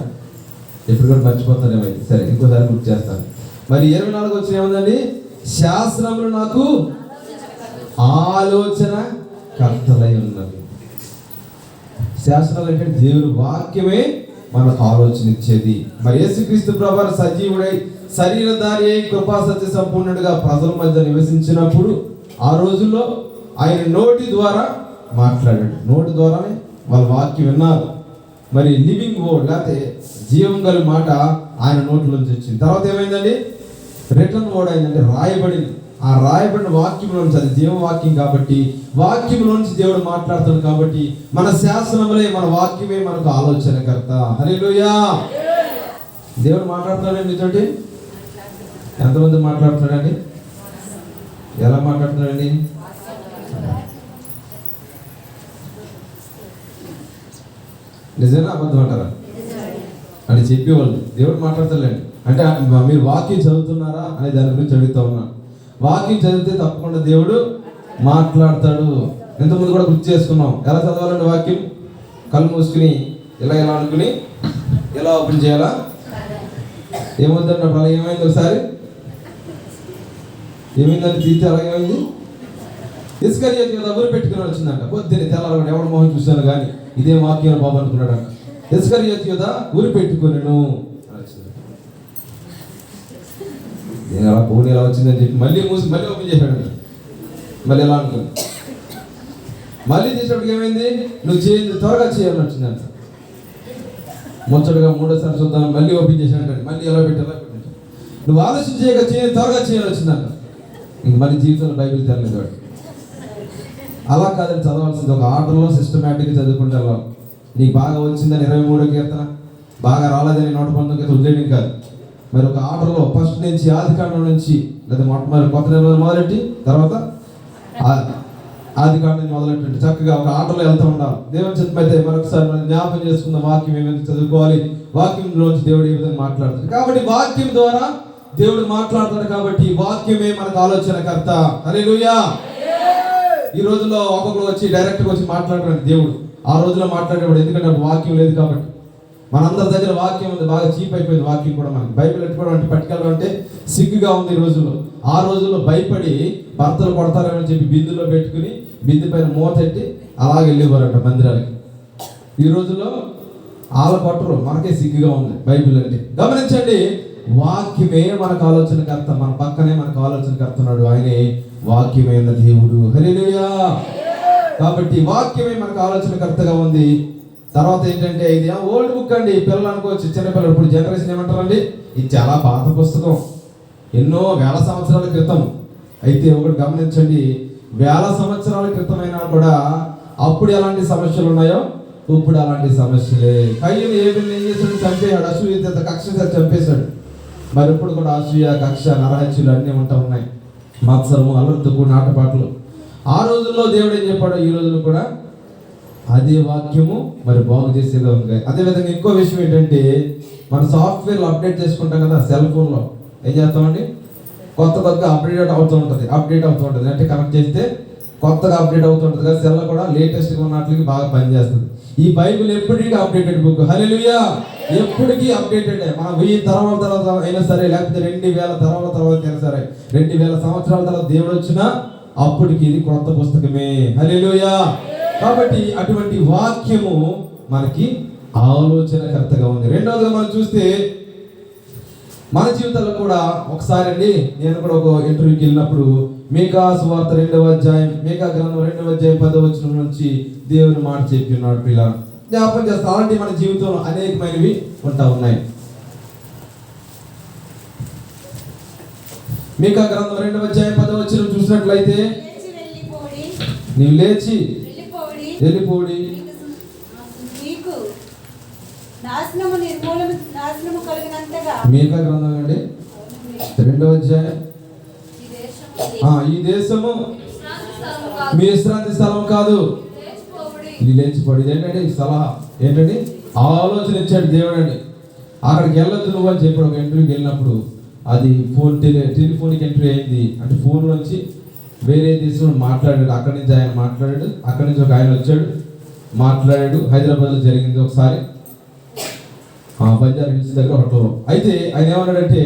ఎప్పుడు కూడా మర్చిపోతానేమో. సరే, ఇంకోసారి గుర్తు చేస్తాను. మరి 24 వచ్చిన ఏముందండి? శాస్త్రములు నాకు ఆలోచన కర్తలై ఉన్నవి. శాస్త్రాలు అంటే దేవుని వాక్యమే మనకు ఆలోచన ఇచ్చేది. మరి యేసుక్రీస్తు ప్రభువు సజీవుడై శరీరధారి అయి కృపా సత్య సంపూర్ణుడిగా ప్రజల మధ్య నివసించినప్పుడు ఆ రోజుల్లో ఆయన నోటి ద్వారా మాట్లాడాడు. నోటి ద్వారానే వాళ్ళ వాక్యం విన్నారు. మరి లివింగ్ వర్డ్, లేకపోతే జీవం గల మాట ఆయన నోట్లోంచి వచ్చింది. తర్వాత ఏమైందండి? రిటర్న్ వర్డ్ అయిందంటే రాయబడింది. ఆ రాయబడిన వాక్యంలోంచి, అది జీవవాక్యం కాబట్టి వాక్యంలోంచి దేవుడు మాట్లాడుతాడు. కాబట్టి మన శాసనములే, మన వాక్యమే మనకు ఆలోచనకర్త. హల్లెలూయా. దేవుడు మాట్లాడుతున్నాడండి మీతోటి. ఎంతమంది మాట్లాడుతున్నాడండి? ఎలా మాట్లాడుతున్నాడండి? నిజంగా అబద్ధం అంటారా అని చెప్పేవాళ్ళు. దేవుడు మాట్లాడతాడండి. అంటే మీరు వాక్యం చదువుతున్నారా అనే దాని గురించి అడుగుతా ఉన్నాను. వాక్యం చదివితే తప్పకుండా దేవుడు మాట్లాడతాడు. ఎంతమంది కూడా గుర్తు చేసుకున్నాం. ఎలా చదవాలండి వాక్యం? కళ్ళు మూసుకుని ఇలా అనుకుని ఎలా ఓపెన్ చేయాలా? ఏమవుతుందండి? అప్పుడు అలా ఏమైంది? ఒకసారి ఏమైందంటే తీర్చి అలాగేమైంది? ఇస్కరియోతు యూదా ఊరు పెట్టుకుని వచ్చిందంట. పొద్దున్నే తెల్లారని ఎవడు మోహన్ చూశాను కానీ ఇదే వాక్యం బాబు అనుకున్నాడంట. ఇస్కరియోతు యూదా ఊరు పెట్టుకునేను. నేను అలా పోనీ ఎలా వచ్చిందని చెప్పి మళ్ళీ మూసి మళ్ళీ ఓపెన్ చేశాడు. మళ్ళీ ఎలా అనుకుని మళ్ళీ చేసేటప్పటికి ఏమైంది? నువ్వు చేయండి, త్వరగా చేయాలని వచ్చిందంట. ముచ్చటగా 3వ సారి చూద్దాం, మళ్ళీ ఓపెన్ చేశాడు. మళ్ళీ ఎలా పెట్టాలా? నువ్వు ఆలోచన చేయక చేయండి, త్వరగా చేయాలని వచ్చిందంట. ఇంక మళ్ళీ జీవితంలో బైబిల్ తెరలేదు. అలా కాదని చదవాల్సింది ఒక ఆర్డర్లో సిస్టమేటిక్గా చదువుకుంటే అలా. నీకు బాగా వచ్చిందని 23వ కీర్తన, బాగా రాలేదని 119వ కీర్తన వదిలేయడం కాదు. మరి ఒక ఆర్డర్లో ఫస్ట్ నుంచి ఆదికాండం నుంచి, లేదా మొట్టమొదటి కొత్త నిబంధన మొదలెట్టి తర్వాత ఆదికాండం మొదలెట్టి చక్కగా ఒక ఆర్డర్లో వెళ్తూ ఉండాలి. దేవుని చిత్తమైతే మరొకసారి మనం జ్ఞాపకం చేసుకున్న వాక్యం ఏమైనా చదువుకోవాలి. వాక్యంలోంచి దేవుడు ఏ విధంగా మాట్లాడుతాడు. కాబట్టి వాక్యం ద్వారా దేవుడు మాట్లాడతాడు. కాబట్టి వాక్యమే మనకు ఆలోచనకర్త. హల్లెలూయా. ఈ రోజుల్లో ఒక్కొక్కరు వచ్చి డైరెక్ట్గా వచ్చి మాట్లాడడానికి దేవుడు ఆ రోజులో మాట్లాడేవాడు. ఎందుకంటే వాక్యం లేదు కాబట్టి. మనందరి దగ్గర వాక్యం ఉంది, బాగా చీప్ అయిపోయింది వాక్యం కూడా. మనకి బైబిల్ ఎట్టుకోవడం అంటే పట్టుకెళ్ళడం అంటే సిగ్గుగా ఉంది ఈ రోజుల్లో. ఆ రోజుల్లో భయపడి భర్తలు కొడతారేమని చెప్పి బిందులో పెట్టుకుని బిందు పైన మూతెట్టి అలాగే వెళ్ళేవారంట మందిరాలకి. ఈ రోజుల్లో ఆల పట్టరు, మనకే సిగ్గుగా ఉంది బైబిల్ అంటే. గమనించండి, వాక్యమే మనకు ఆలోచనకర్త, మన పక్కనే మనకు ఆలోచనకర్త ఉన్నాడు. ఆయనే వాక్యమైన దేవుడు. హల్లెలూయా. కాబట్టి వాక్యమే మనకు ఆలోచనకర్తగా ఉంది. తర్వాత ఏంటంటే ఇది ఓల్డ్ బుక్ అండి, పిల్లలు అనుకోవచ్చు, చిన్నపిల్లలు. ఇప్పుడు జనరేషన్ ఏమంటారండి, ఇది చాలా పాత పుస్తకం, ఎన్నో వేల సంవత్సరాల క్రితం. అయితే ఒకటి గమనించండి, వేల సంవత్సరాల క్రితం అయినా కూడా అప్పుడు ఎలాంటి సమస్యలు ఉన్నాయో ఇప్పుడు అలాంటి సమస్యలే. కయ్యను ఏబిల్ని ఏం చేశాడు, చంపేశాడు. అసూయ కక్ష చంపేశాడు. మరి ఇప్పుడు కూడా అసూయ, కక్ష, నరహత్యలు అన్నీ ఉంటా ఉన్నాయి. మత్సరము, అల్లరితో కూడిన ఆటపాటలు. ఆ రోజుల్లో దేవుడు ఏం చెప్పాడో ఈ రోజుల్లో కూడా అదే వాక్యము మరి బాగు చేసేదే ఉంది. అదేవిధంగా ఇంకో విషయం ఏంటంటే, మన సాఫ్ట్వేర్లు అప్డేట్ చేసుకుంటాం కదా, సెల్ ఫోన్లో ఏం చేస్తామండి, కొత్తగా అప్డేట్ అవుతూ ఉంటుంది. అంటే కనెక్ట్ చేస్తే కొత్తగా అప్డేట్ అవుతుంటుంది కదా, సెల్ కూడా లేటెస్ట్గా ఉన్నట్లకి బాగా పనిచేస్తుంది. ఈ బైబిల్ ఎప్పటికీ అప్డేటెడ్ బుక్. హల్లెలూయా. ఎప్పటికీ అప్డేటెడ్. మనం 1000 తర్వాత అయినా సరే, లేకపోతే 2000 తర్వాత అయినా సరే, 2000 సంవత్సరాల తర్వాత దేవుడు వచ్చినా అప్పటికి ఇది కొత్త పుస్తకమే. హల్లెలూయా. కాబట్టి అటువంటి వాక్యము మనకి ఆలోచనకర్తగా ఉంది. రెండవదిగా మనం చూస్తే మన జీవితాల్లో కూడా ఒకసారి అండి, నేను కూడా ఒక ఇంటర్వ్యూకి వెళ్ళినప్పుడు మీకా సువార్త 2వ అధ్యాయం, మీకా గ్రంథం 2వ అధ్యాయం 10వ వచనం నుంచి దేవుని మాట చెప్పి ఉన్నాడు. పిల్లలు జ్ఞాపకం చేస్తా. అలాంటి మన జీవితంలో అనేకమైనవి ఉంటా ఉన్నాయి. మీకా గ్రంథం 2వ అధ్యాయం 10వ వచనం చూసినట్లయితే, నీవు లేచి వెళ్ళిపోడి నీకు నాశనము కలిగినంతగా. మీకా గ్రంథం అండి 2వ అధ్యాయం. ఈ దేశము మీ విశ్రాంతి స్థలం కాదు, ఇది లేచిపోడి. ఏంటంటే ఈ సలహా ఏంటండి, ఆలోచన ఇచ్చాడు దేవుడు అండి. అక్కడికి వెళ్ళొద్దు నువ్వు అని చెప్పాడు. ఒక ఇంటర్వ్యూకి వెళ్ళినప్పుడు అది టెలిఫోన్కి ఎంట్రీ అయింది. అంటే ఫోన్ నుంచి వేరే దేశంలో మాట్లాడాడు. అక్కడి నుంచి ఆయన మాట్లాడాడు, అక్కడి నుంచి ఒక ఆయన వచ్చాడు, మాట్లాడాడు. హైదరాబాద్లో జరిగింది ఒకసారి, బంజారా హిల్స్ దగ్గర హోటల్లో. అయితే ఆయన ఏమన్నాడంటే,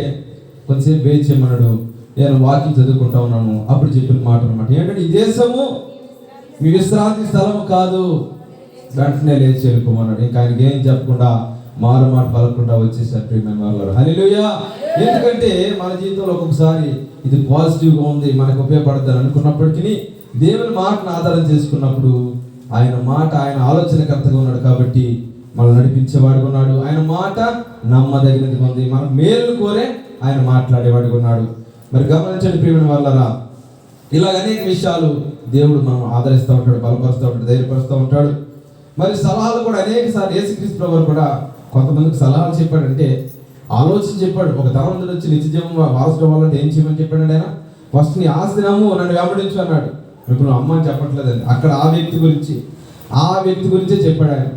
కొంతసేపు వెయిట్ చేయమన్నాడు. నేను వాకింగ్ చదువుకుంటా ఉన్నాను. అప్పుడు చెప్పిన మాట అనమాట ఏంటంటే, ఈ దేశము మీ విశ్రాంతి స్థలం కాదు. వెంటనే లేచి వెళ్ళిపోమన్నాడు. ఇంకా ఆయనకి ఏం చెప్పకుండా మారు మాట పలకుండా వచ్చేసారు ప్రియమైన వాళ్ళు. హల్లెలూయా. ఎందుకంటే మన జీవితంలో ఒక్కొక్కసారి ఇది పాజిటివ్గా ఉంది, మనకు ఉపయోగపడుతుంది అనుకున్నప్పటికీ దేవుని మాటను ఆధారం చేసుకున్నప్పుడు ఆయన మాట, ఆయన ఆలోచనకర్తగా ఉన్నాడు కాబట్టి మనల్ని నడిపించేవాడుగా ఉన్నాడు. ఆయన మాట నమ్మదగినదిగా ఉంది. మనం మేలు కోరే ఆయన మాట్లాడేవాడుగా ఉన్నాడు. మరి గమనించండి ప్రియమైన వాళ్ళరా, ఇలాగ అనేక విషయాలు దేవుడు మనం ఆదరిస్తూ ఉంటాడు, బలపరుస్తూ ఉంటాడు, ధైర్యపరుస్తూ ఉంటాడు. మరి సలహాలు కూడా అనేక సార్లు యేసుక్రీస్తు ప్రభువు కూడా కొంతమందికి సలహాలు చెప్పాడంటే ఆలోచన చెప్పాడు. ఒక ధనవంతుడు వచ్చి నిత్య జీవం వారసుడు అవ్వాలంటే ఏం చేయమని చెప్పాడు ఆయన? ఫస్ట్ నీ ఆస్తి నమ్ము, నన్ను వెంబడించు అన్నాడు. ఇప్పుడు నువ్వు అమ్మ అని చెప్పట్లేదండి, అక్కడ ఆ వ్యక్తి గురించే చెప్పాడు ఆయన.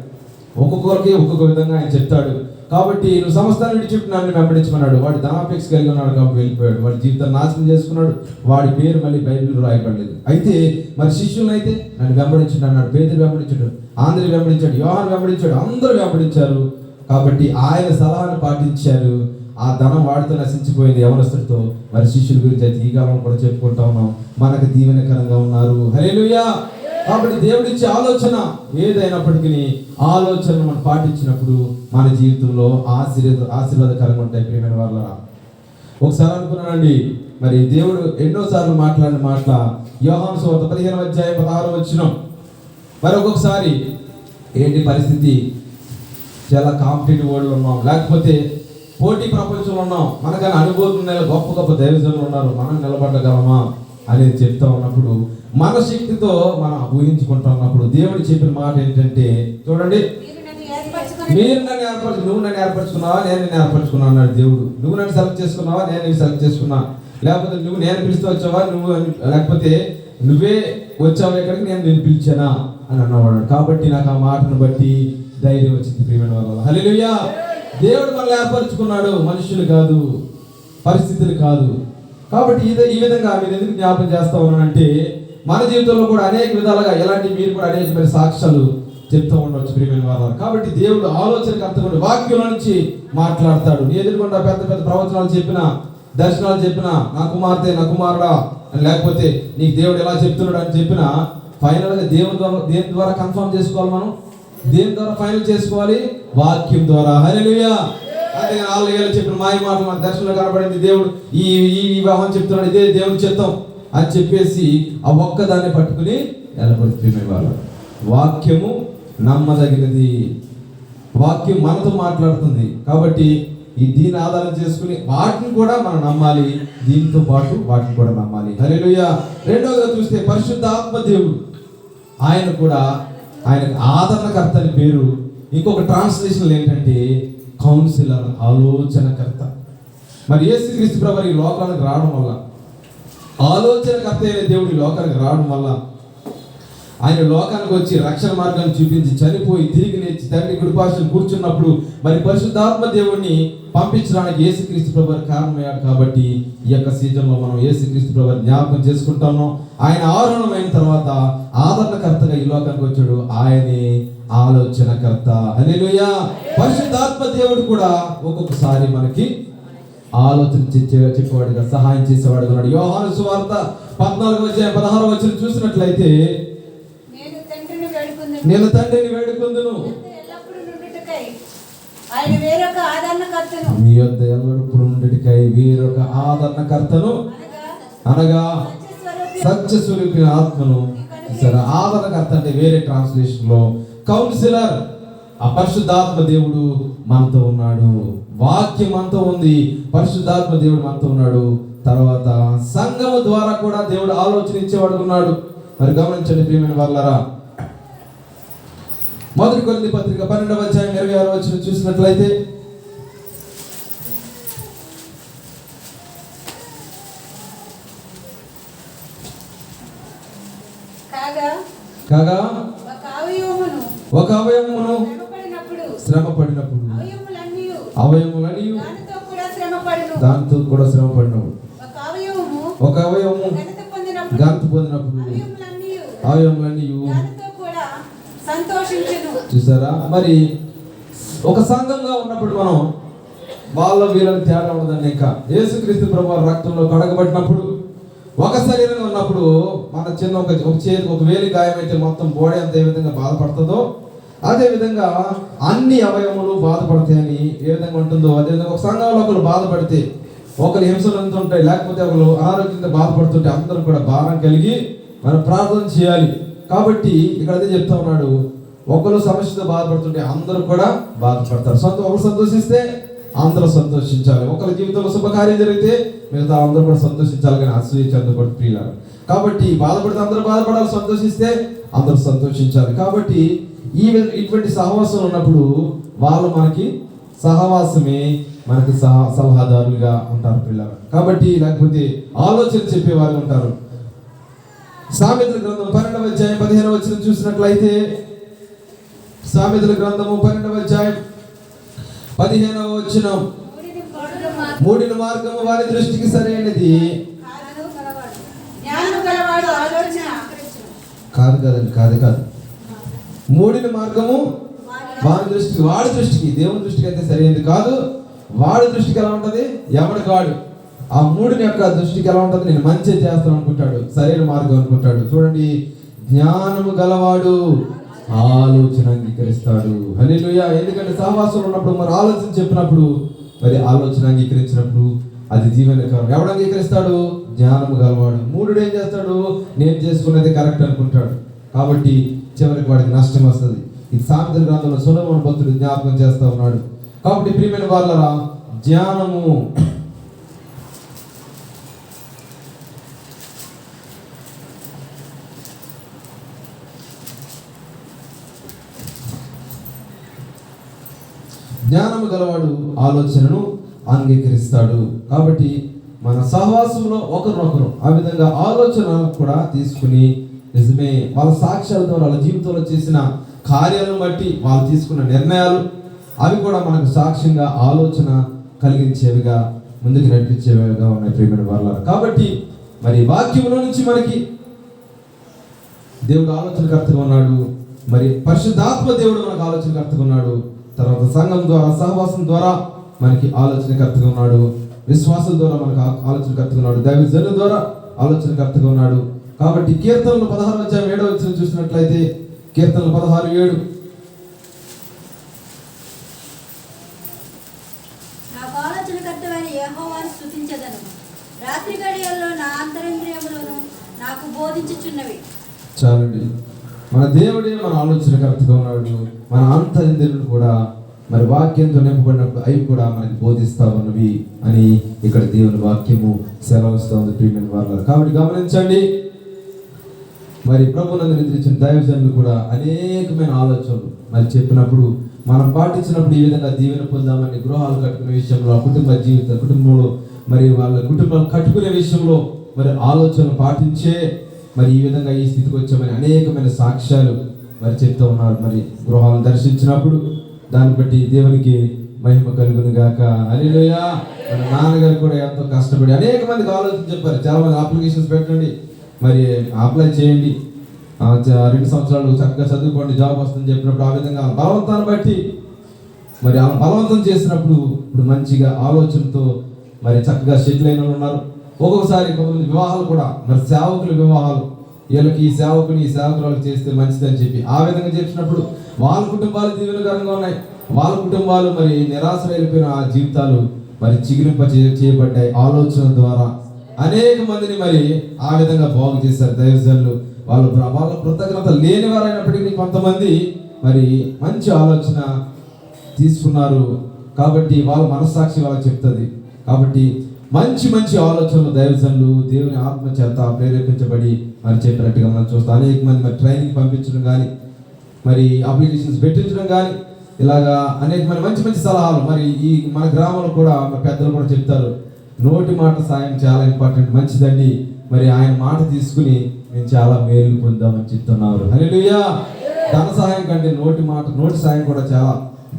ఒక్కొక్కరికి ఒక్కొక్క విధంగా ఆయన చెప్తాడు. కాబట్టి నువ్వు సమస్తాన్ని విడిచిపెట్టి నన్ను వెంబడించమన్నాడు. వాడు ధనాపేక్ష కలిగి ఉన్నాడు కాబట్టి వెళ్ళిపోయాడు. వాడి జీవితాన్ని నాశనం చేసుకున్నాడు. వాడి పేరు మళ్ళీ బైబిల్లో రాయబడలేదు. అయితే మరి శిష్యులను అయితే నన్ను వెంబడించండి అన్నాడు. పేతురు వెంబడించాడు, ఆంధ్రులు వెంబడించాడు, యోహాను వెంబడించాడు, అందరూ వెంబడించారు. కాబట్టి ఆయన సలహాను పాటించారు. ఆ ధనం వాడితో నశించిపోయింది యవనస్తుడితో. మరి శిష్యుల గురించి అయితే ఈ కాలం కూడా చెప్పుకుంటా ఉన్నాం, మనకు దీవెనకరంగా ఉన్నారు. హల్లెలూయా. కాబట్టి దేవుడిచ్చే ఆలోచన ఏదైనప్పటికీ ఆలోచనను మనం పాటించినప్పుడు మన జీవితంలో ఆశీర్వాదకరంగా ఉంటాయి ప్రియమైన వాళ్ళరా. ఒకసారి అనుకున్నానండి, మరి దేవుడు ఎన్నోసార్లు మాట్లాడిన మాట యోహాను సువార్త 15వ అధ్యాయం 16వ వచనం. మరి ఒక్కొక్కసారి ఏంటి పరిస్థితి, చాలా కాంపిటేటివ్ వరల్డ్లో ఉన్నాం, లేకపోతే పోటీ ప్రపంచంలో ఉన్నాం, మనకన్నా అనుభవం ఉన్న గొప్ప గొప్ప దైవజనులు ఉన్నారు, మనం నిలబడగలమా అనేది చెప్తా ఉన్నప్పుడు మన శక్తితో మనం ఊహించుకుంటా ఉన్నప్పుడు దేవుడు చెప్పిన మాట ఏంటంటే, చూడండి, మీరు నన్ను ఏర్పరచు, నువ్వు నన్ను ఏర్పరచుకున్నావా, నేను నిన్ను ఏర్పరచుకున్నా అన్నాడు దేవుడు. నువ్వు నన్ను సెలెక్ట్ చేసుకున్నావా, నేను నిన్ను సెలెక్ట్ చేసుకున్నా, లేకపోతే నువ్వు నేను పిలిస్తే వచ్చావా, లేకపోతే నువ్వే వచ్చావు ఇక్కడికి, నేను నిన్ను పిలిచానా అని అన్నవాడు. కాబట్టి నాకు ఆ మాటను బట్టి ధైర్యం వచ్చింది ప్రియమైన వాళ్ళ. హల్లెలూయా. దేవుడు మనల్ని ఏర్పరచుకున్నాడు, మనుషులు కాదు, పరిస్థితులు కాదు. కాబట్టి ఈ విధంగా మీరు ఎందుకు జ్ఞాపకం చేస్తా ఉన్నానంటే, మన జీవితంలో కూడా అనేక విధాలుగా ఎలాంటి మీరు కూడా అనేకమైన సాక్ష్యాలు చెప్తూ ఉండవచ్చు ప్రియమైన వాళ్ళ. కాబట్టి దేవుడు ఆలోచనకర్తగా వాక్యంలో నుంచి మాట్లాడతాడు. నీ ఎదురుకుండా పెద్ద పెద్ద ప్రవచనాలు చెప్పినా, దర్శనాలు చెప్పినా, నా కుమార్తె, నా కుమారుడా అని, లేకపోతే నీకు దేవుడు ఎలా చెప్తున్నాడు అని చెప్పినా, ఫైనల్గా దేని ద్వారా కన్ఫర్మ్ చేసుకోవాలి మనం? దేని ద్వారా ఫైనల్ చేసుకోవాలి? వాక్యం ద్వారా. హల్లెలూయా. అంటే 4 ఏళ్ళు చెప్పిన మాయ మాటలు మన దర్శనంలో కనబడింది. దేవుడు ఈ వివాహం చెప్తున్నాడు, ఇదే దేవుని చిత్తం అని చెప్పేసి ఆ ఒక్కదాన్ని పట్టుకుని వెళ్ళబడుతుంది. వాళ్ళ వాక్యము నమ్మదగినది, వాక్యం మనతో మాట్లాడుతుంది. కాబట్టి ఈ దీన్ని ఆధారం చేసుకుని వాటిని కూడా మనం నమ్మాలి, దీంతో పాటు వాటిని కూడా నమ్మాలి. హల్లెలూయా. రెండవగా చూస్తే పరిశుద్ధాత్మ దేవుడు, ఆయన కూడా ఆయనకు ఆదరణకర్త అని పేరు. ఇంకొక ట్రాన్స్లేషన్ ఏంటంటే కౌన్సిలర్, ఆలోచనకర్త. మరి యేసుక్రీస్తు ప్రభువు ఈ లోకానికి రావడం వల్ల, ఆలోచనకర్త అయిన దేవుడు ఈ లోకానికి రావడం వల్ల, ఆయన లోకానికి వచ్చి రక్షణ మార్గాన్ని చూపించి చనిపోయి తిరిగి లేచి తండ్రి కుడిపార్శ్వన కూర్చున్నప్పుడు మరి పరిశుద్ధాత్మ దేవుణ్ణి పంపించడానికి యేసుక్రీస్తు ప్రభువు కారణమయ్యాడు. కాబట్టి ఈ యొక్క సీజన్లో మనం యేసుక్రీస్తు ప్రభువు జ్ఞాపకం చేసుకుంటాము. ఆయన ఆరోహణమైన తర్వాత ఆదరణకర్తగా ఈ లోకానికి వచ్చాడు, ఆయనే ఆలోచనకర్త. హల్లెలూయా. పరిశుద్ధాత్మ దేవుడు కూడా ఒక్కొక్కసారి మనకి ఆలోచన చెప్పేవాడుగా, సహాయం చేసేవాడుగా ఉన్నాడు. యోహాను సువార్త 14:16 చూసినట్లయితే, నేను తండ్రిని వేడుకొందును మీ యొద్ద ఎల్లప్పుడూ నుండుటకై వేరొక ఆదరణకర్తను అనగా సత్యస్వరూపిన ఆత్మను. సరే, ఆదరణకర్త అంటే వేరే ట్రాన్స్లేషన్ లో కౌన్సిలర్. ఆ పరిశుద్ధాత్మ దేవుడు మనతో ఉన్నాడు, వాక్యం మనతో ఉంది, పరిశుద్ధాత్మ దేవుడు మనతో ఉన్నాడు. తర్వాత సంఘము ద్వారా కూడా దేవుడు ఆలోచన ఇచ్చేవాడు ఉన్నాడు. మరి గమనించండి ప్రియమైన వాళ్ళారా, 1 కొరింథీ పత్రిక 12:26 చూసినట్లయితే, కాగా ఒక అవయవమును శ్రమ పడినప్పుడు అవయములన్నీ దాంతో కూడా శ్రమ పడినప్పుడు, ఒక అవయవము ఘనత పొందినప్పుడు అవయములన్నీ చూసారా. మరి ఒక సంఘంగా ఉన్నప్పుడు మనం వాళ్ళ వీళ్ళని తేడా ఉండదండి. ఇంకా యేసుక్రీస్తు ప్రభువు రక్తంలో కడగబడినప్పుడు, ఒక శరీరంగా ఉన్నప్పుడు మన చిన్న ఒక చేతికి ఒక వేలి గాయమైతే మొత్తం బాడీ అంత ఏ విధంగా బాధపడుతుందో అదే విధంగా అన్ని అవయవములు బాధపడతాయని ఏ విధంగా ఉంటుందో అదే విధంగా ఒక సంఘంలో ఒకరు బాధపడితే, ఒకరు హింసలు అందుతుంటాయి, లేకపోతే ఒకరు అనారోగ్యంగా బాధపడుతుంటే అందరూ కూడా భారం కలిగి మనం ప్రార్థన చేయాలి. కాబట్టి ఇక్కడ అదే చెప్తా ఉన్నాడు, ఒకరు సమస్యతో బాధపడుతుంటే అందరూ కూడా బాధపడతారు. ఒకరు సంతోషిస్తే అందరూ సంతోషించాలి. ఒకరి జీవితంలో శుభకార్యం జరిగితే మిగతా అందరూ కూడా సంతోషించాలి, కానీ అసూయ చెందకూడదు ప్రియులారా. కాబట్టి బాధపడితే అందరూ బాధపడాలి, సంతోషిస్తే అందరూ సంతోషించాలి. కాబట్టి ఇటువంటి సహవాసం ఉన్నప్పుడు వాళ్ళు మనకి సహవాసమే మనకి సలహాదారులుగా ఉంటారు పిల్లలు. కాబట్టి లేకపోతే ఆలోచన చెప్పేవారు ఉంటారు. సామెతల గ్రంథం 12:15 చూసినట్లయితే, సామెతల గ్రంథము 12:15 మూడిన మార్గము వారి దృష్టికి సరైనది కాదు. మూడిన మార్గము వాడి దృష్టికి దేవుని దృష్టికి అయితే సరైనది కాదు. వాడి దృష్టికి ఎలా ఉంటది? ఎవడి కాడు. ఆ మూడిని యొక్క దృష్టికి ఎలా ఉంటుంది? నేను మంచి చేస్తాను అనుకుంటాడు, సరైన మార్గం అనుకుంటాడు. చూడండి, జ్ఞానము గలవాడు ఆలోచన అంగీకరిస్తాడు. హల్లెలూయా. ఎందుకంటే సహవాసంలో ఉన్నప్పుడు మరి ఆలోచన చెప్పినప్పుడు, మరి ఆలోచన అంగీకరించినప్పుడు అది జీవనకరం. ఎవడు అంగీకరిస్తాడు? జ్ఞానము గలవాడు. మూఢుడు ఏం చేస్తాడు? నేను చేసుకున్నది కరెక్ట్ అనుకుంటాడు. కాబట్టి చివరికి వాడికి నష్టం వస్తుంది. ఇది సామెతల గ్రంథంలో సొలొమోను భక్తుడు జ్ఞాపకం చేస్తా ఉన్నాడు. కాబట్టి ప్రియమైన వాళ్ళరా, జ్ఞానము జ్ఞానము గలవాడు ఆలోచనను అంగీకరిస్తాడు. కాబట్టి మన సహవాసంలో ఒకరినొకరు ఆ విధంగా ఆలోచన కూడా తీసుకుని, నిజమే వాళ్ళ సాక్ష్యాలతో వాళ్ళ జీవితంలో చేసిన కార్యాలను బట్టి వాళ్ళు తీసుకున్న నిర్ణయాలు అవి కూడా మనకు సాక్ష్యంగా ఆలోచన కలిగించేవిగా ముందుకు నడిపించేవిగా ఉన్నాయి ప్రియమైన వాళ్ళ. కాబట్టి మరి వాక్యంలో నుంచి మనకి దేవుడు ఆలోచనకర్తగా ఉన్నాడు, మరి పరిశుద్ధాత్మ దేవుడు మనకు ఆలోచనకర్తగా ఉన్నాడు. తర్వాత సంఘం ద్వారా సహవాసం ద్వారా మనకి ఆలోచనకర్తగా ఉన్నాడు, విశ్వాసం ద్వారా మనకు ఆలోచనకర్తగా ఉన్నాడు, దైవజనుల ద్వారా ఆలోచనకర్తగా ఉన్నాడు. కాబట్టి కీర్తనలు 16:7 చూసినట్లయితే, కీర్తనలు 16:7 వచ్చుచున్నవి. చాలండి. మన దేవుడే మన ఆలోచనకర్తగా ఉన్నాడు. మన అంతరింద్రులు కూడా మరి వాక్యంతో నింపబడినప్పుడు అవి కూడా మనకి బోధిస్తా ఉన్నవి అని ఇక్కడ దేవుని వాక్యము సెలవుస్తూ ఉంది ప్రియమైన వారు. కాబట్టి గమనించండి, మరి ప్రభువునందు నిద్రించిన దైవజనులు కూడా అనేకమైన ఆలోచనలు మరి చెప్పినప్పుడు మనం పాటించినప్పుడు ఈ విధంగా దీవెన పొందామని గృహాలు కట్టుకునే విషయంలో, కుటుంబంలో మరి వాళ్ళ కుటుంబాలు కట్టుకునే విషయంలో మరి ఆలోచనలు పాటించే మరి ఈ విధంగా ఈ స్థితికి వచ్చామని అనేకమైన సాక్ష్యాలు మరి చెప్తూ ఉన్నారు. మరి గృహాలను దర్శించినప్పుడు దాన్ని బట్టి దేవునికి మహిమ కలుగును గాక. హల్లెలూయా. మన నాన్నగారు కూడా ఎంతో కష్టపడి అనేక మందికి ఆలోచన చెప్పారు. చాలా మంది అప్లికేషన్స్ పెట్టండి, మరి అప్లై చేయండి, 2 సంవత్సరాలు చక్కగా చదువుకోండి, జాబ్ వస్తుందని చెప్పినప్పుడు ఆ విధంగా బలవంతాన్ని బట్టి మరి ఆ బలవంతం చేసినప్పుడు ఇప్పుడు మంచిగా ఆలోచనతో మరి చక్కగా సెటిల్ అయిన ఉన్నారు. ఒక్కొక్కసారి కొంతమంది వివాహాలు కూడా మరి సేవకుల వివాహాలు, వీళ్ళకి ఈ సేవకుని ఈ సేవకురాలకు చేస్తే మంచిదని చెప్పి ఆ విధంగా చేసినప్పుడు వాళ్ళ కుటుంబాలు దీవెనకరంగా ఉన్నాయి. వాళ్ళ కుటుంబాలు మరి నిరాశ వెళ్ళిపోయిన ఆ జీవితాలు మరి చిగురింప చేయబడ్డాయి. ఆలోచన ద్వారా అనేక మందిని మరి ఆ విధంగా బాగు చేశారు దైవజనులు. వాళ్ళ కృతజ్ఞత లేని వారైనప్పటికీ కొంతమంది మరి మంచి ఆలోచన తీసుకున్నారు. కాబట్టి వాళ్ళ మనస్సాక్షి వాళ్ళకి చెప్తుంది. కాబట్టి మంచి మంచి ఆలోచనలు దైవజనులు దేవుని ఆత్మ చేత ప్రేరేపించబడి మరి చెప్పినట్టుగా మనం చూస్తాం. అనేక మంది మరి ట్రైనింగ్ పంపించడం కానీ, మరి అప్లికేషన్స్ పెట్టించడం కానీ, ఇలాగా అనేక మంచి మంచి సలహాలు మరి ఈ మన గ్రామంలో కూడా పెద్దలు కూడా చెప్తారు. నోటి మాట సాయం చాలా ఇంపార్టెంట్, మంచిదండి. మరి ఆయన మాట తీసుకుని మేము చాలా మేలు పొందామని చెప్తున్నారు. హల్లెలూయా. ధన సహాయం కంటే నోటి సాయం కూడా చాలా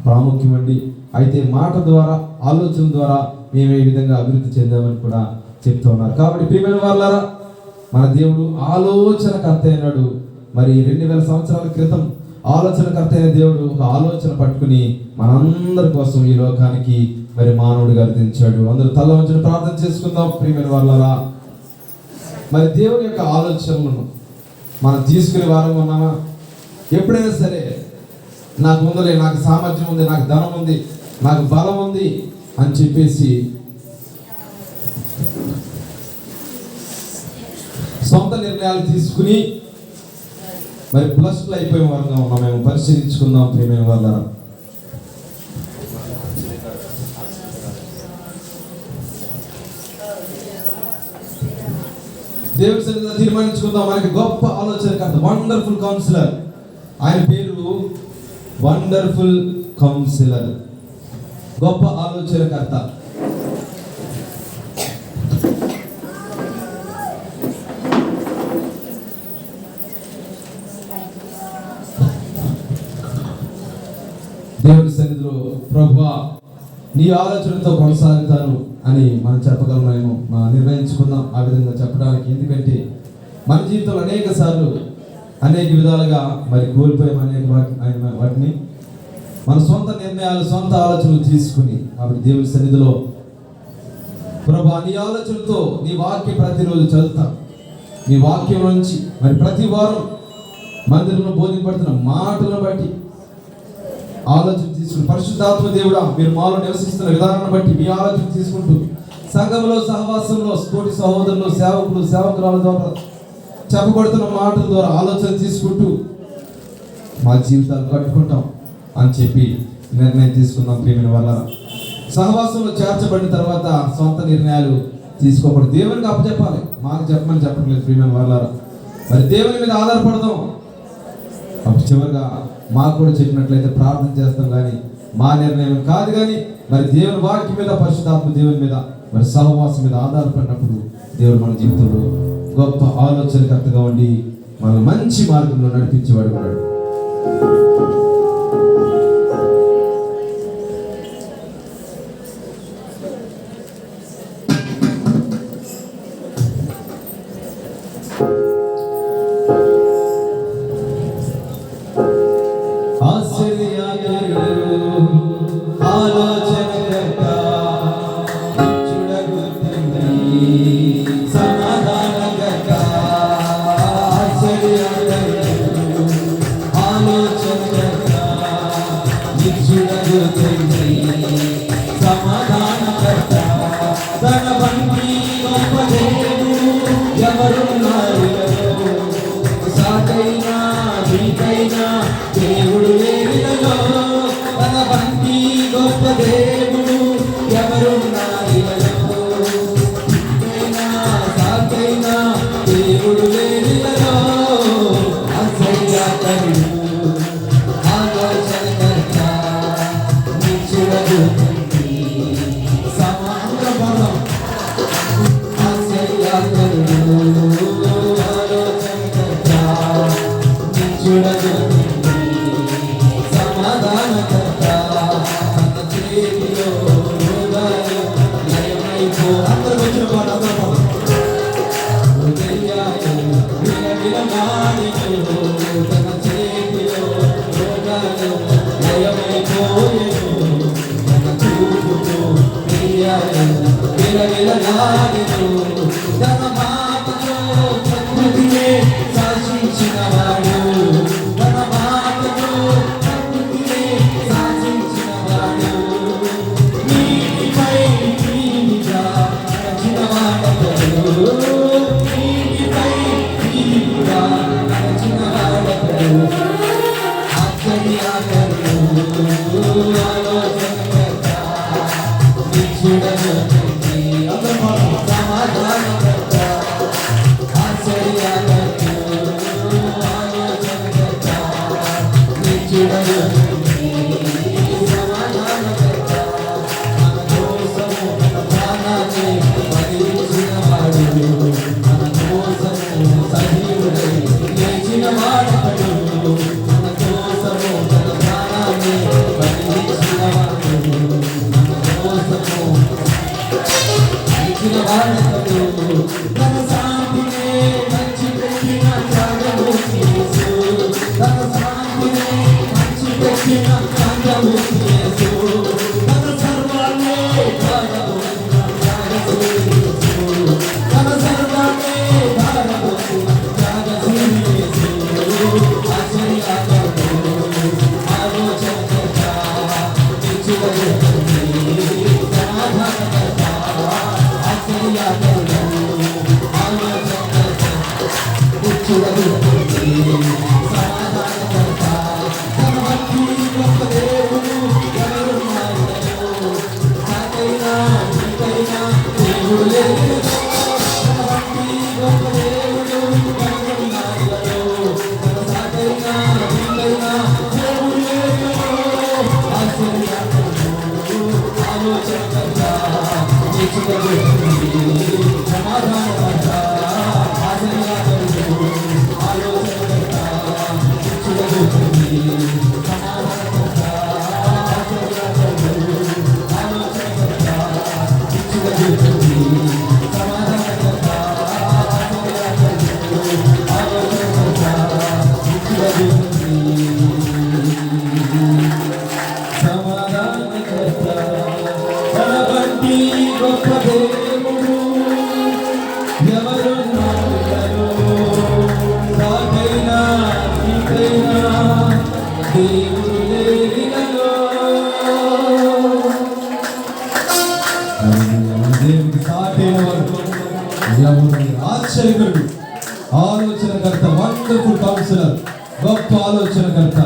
ప్రాముఖ్యం అండి. అయితే మాట ద్వారా, ఆలోచన ద్వారా మేము ఈ విధంగా అభివృద్ధి చెందామని కూడా చెప్తూ ఉన్నారు. కాబట్టి ప్రియమైన వాళ్ళారా, మన దేవుడు ఆలోచనకర్త అయినాడు. మరి 2000 సంవత్సరాల క్రితం ఆలోచనకర్త అయిన దేవుడు ఒక ఆలోచన పట్టుకుని మనందరి కోసం ఈ లోకానికి మరి మానవుడిగా దించాడు. అందరూ తల వంచుని ప్రార్థన చేసుకుందాం. ప్రియమైన వాళ్ళారా, మరి దేవుని యొక్క ఆలోచనలను మనం తీసుకునే వారంగా ఉన్నామా? ఎప్పుడైనా సరే నాకు ఉందలే, నాకు సామర్థ్యం ఉంది, నాకు ధనం ఉంది, నాకు బలం ఉంది అని చెప్పేసి సొంత నిర్ణయాలు తీసుకుని మరి ప్లస్లు అయిపోయే వారంగా ఉన్నాం. మేము పరిశీలించుకుందాం ప్రియమైన వాళ్ళారా. దేవుని సన్నిధిలో తీర్మానించుకుందాం. మనకి గొప్ప ఆలోచనకర్త, వండర్ఫుల్ కౌన్సిలర్. ఆయన పేరు వండర్ఫుల్ కౌన్సిలర్, గొప్ప ఆలోచనకర్త. దేవుని సన్నిధిలో ప్రభువా నీ ఆలోచనతో కొనసాగుతాను అని మనం చెప్పగలమేమో నిర్ణయించుకుందాం ఆ విధంగా చెప్పడానికి. ఎందుకంటే మన జీవితంలో అనేక సార్లు అనేక విధాలుగా మరి కోల్పోయాం అనేక వాటిని మన సొంత నిర్ణయాలు, సొంత ఆలోచనలు తీసుకుని. కాబట్టి దేవుని సన్నిధిలో ప్రభువా నీ ఆలోచనతో నీ వాక్యం ప్రతిరోజు చదువుతాం. నీ వాక్యం నుంచి మరి ప్రతి వారం మందిరంలో బోధింపడుతున్న మాటలను బట్టి ఆలోచన తీసుకుని, పరిశుద్ధాత్మ దేవుడా మీరు మాలో నివసిస్తున్న విధానాన్ని బట్టి మీ ఆలోచన తీసుకుంటూ సంఘంలో, సహవాసంలో, తోటి సహోదరులు, సేవకులు, సేవకురాల ద్వారా చెప్పబడుతున్న మాటల ద్వారా ఆలోచన తీసుకుంటూ మా జీవితాలు కట్టుకుంటాం అని చెప్పి నిర్ణయం తీసుకుందాం. ప్రియమైన వాళ్ళారా, సహవాసంలో చేర్చబడిన తర్వాత సొంత నిర్ణయాలు తీసుకోకూడదు. దేవునికి అప్పచెప్పాలి, మాకు చెప్పమని చెప్పట్లేదు. ప్రియమైన వాళ్ళారా, మరి దేవుని మీద ఆధారపడదాం. అప్పుడు చివరిగా మాకు కూడా చెప్పినట్లయితే ప్రార్థన చేస్తాం, కానీ మా నిర్ణయం కాదు. కానీ మరి దేవుని వాక్యం మీద, పరిశుద్ధాత్మ దేవుని మీద, మరి సహవాసం మీద ఆధారపడినప్పుడు దేవుడు మన జీవితంలో గొప్ప ఆలోచనకర్తగా ఉండి మన మంచి మార్గంలో నడిపించేవాడు ఉన్నాడు. ఆలోచన నాకైనా నీకైనా దేవుడు లేనిలలో తన వంటి గొప్ప దేవుడు ఎవరున్నారిలలో నీకైనా నాకైనా దేవుడు లేనిలలో అసహ్యకరుడు ఆలోచనకర్త నిశ్చలబుద్ధి సమాన బలం అసహ్యకరుడు ఆలోచనకర్త నిశ్చలబుద్ధి సమాధానకర్త తన చేతిలో హృదయం లయమైపో అందరూ వచ్చిన పాట అందరూ తన చేతిలో రోగాలు లయమైపోయేను తన చూపుతో విలవిలలాడెను తన మాటలో ప్రకృతినే శాసించిన వాడు తన మాటలో ప్రకృతినే శాసించిన వాడు నీటిపై నీటిగా నడిచిన వాడెవడు నీటిపై నీటిగా నడిచిన వాడెవడు ఆశ్చర్యకరుడు ఆలోచనకర్త నిశ్చలబుద్ధి సమాధానకర్త ఆశ్చర్యకరుడు ఆలోచనకర్త నిశ్చలబుద్ధి సమాధానకర్త మన కోసము తన ప్రాణాన్ని బలిచ్చిన వాడు మన కోసము సజీవుడై లేచిన వాడతడు మన కోసము తన ప్రాణాన్ని బలిచ్చిన వాడు మన కోసము ఇచ్చిన వాడతడు తన శాంతినే పంచిపెట్టిన త్యాగము యేసు తన శాంతినే పంచిపెట్టిన త్యాగము యేసు తన సర్వాన్నే ధారపోసిన త్యాగశీలి యేసు తన సర్వాన్నే ధారపోసిన త్యాగశీలి యేసు ఆశ్చర్యకరుడు ఆలోచనకర్త నిశ్చలబుద్ధి సమాధానకర్త ఆశ్చర్యకరుడు ఆలోచనకర్త నిశ్చలబుద్ధి సమాధానకర్త తన వంటి గొప్ప దేవుడు ఎవరున్నారిలో నాకైనా నీకైనా దేవుడు లేనిలో తన వంటి గొప్ప దేవుడు ఎవరున్నారిలో తన నాకైనా నీకైనా దేవుడు లేనిలో ఆశ్చర్యకరుడు ఆలోచనకర్త నిశ్చలబుద్ధి సమాధానకర్త ఆశ్చర్యకరుడు ఆలోచనకర్త నిశ్చలబుద్ధి సమాధానకర్త ఆశ్చర్యకరుడు ఆలోచనకర్త నిశ్చలబుద్ధి సమాధానకర్త ఆశ్చర్యకరుడు ఆలోచనకర్త నిశ్చలబుద్ధి సమాధానకర్త తన వంటి గొప్ప దేవుడు ఎవరున్నారిలో నాకైనా నీకైనా దేవుడు లేనిలో దేవుడికి సాటైన వాడు ఎవరు ఆశ్చర్యకరుడు ఆలోచనకర్త వండర్ఫుల్ కౌన్సిలర్ గొప్ప ఆలోచనకర్త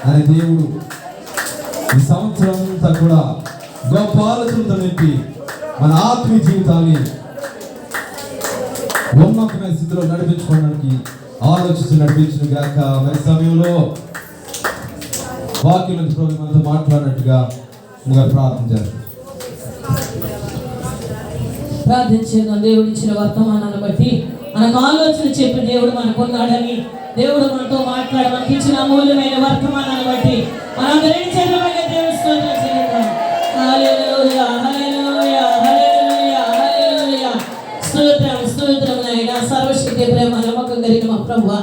అని దేవుడు ఈ సంవత్సరం అంతా కూడా గొప్ప ఆలోచనతో నింపి మన ఆత్మీయ జీవితాన్ని ఉన్నతమైన స్థితిలో నడిపించుకోవడానికి ఆలోచించి నడిపించిన గాక. మరి సమయంలో వాక్యం నుంచి ప్రభు మనతో మాట్లాడినట్టుగా ప్రార్థన చేస్తాం. ప్రార్థించేద్దాం. దేవుడు ఇచ్చిన వర్తమానాన్ని బట్టి మనకు ఆలోచన చెప్పి దేవుడు మనకు ఉన్నాడని, దేవుడు మనతో మాట్లాడి మనకి ఇచ్చిన అమూల్యమైన వర్తమానాన్ని బట్టి మనందరి చేతులపైన దేవుని స్తోత్రం చేద్దాం. హల్లెలూయా హల్లెలూయా హల్లెలూయా హల్లెలూయా. స్తోత్రం స్తోత్రం నాయనా. సర్వశక్తి ప్రేమ నమ్మకం కలిగిన మా ప్రభువా,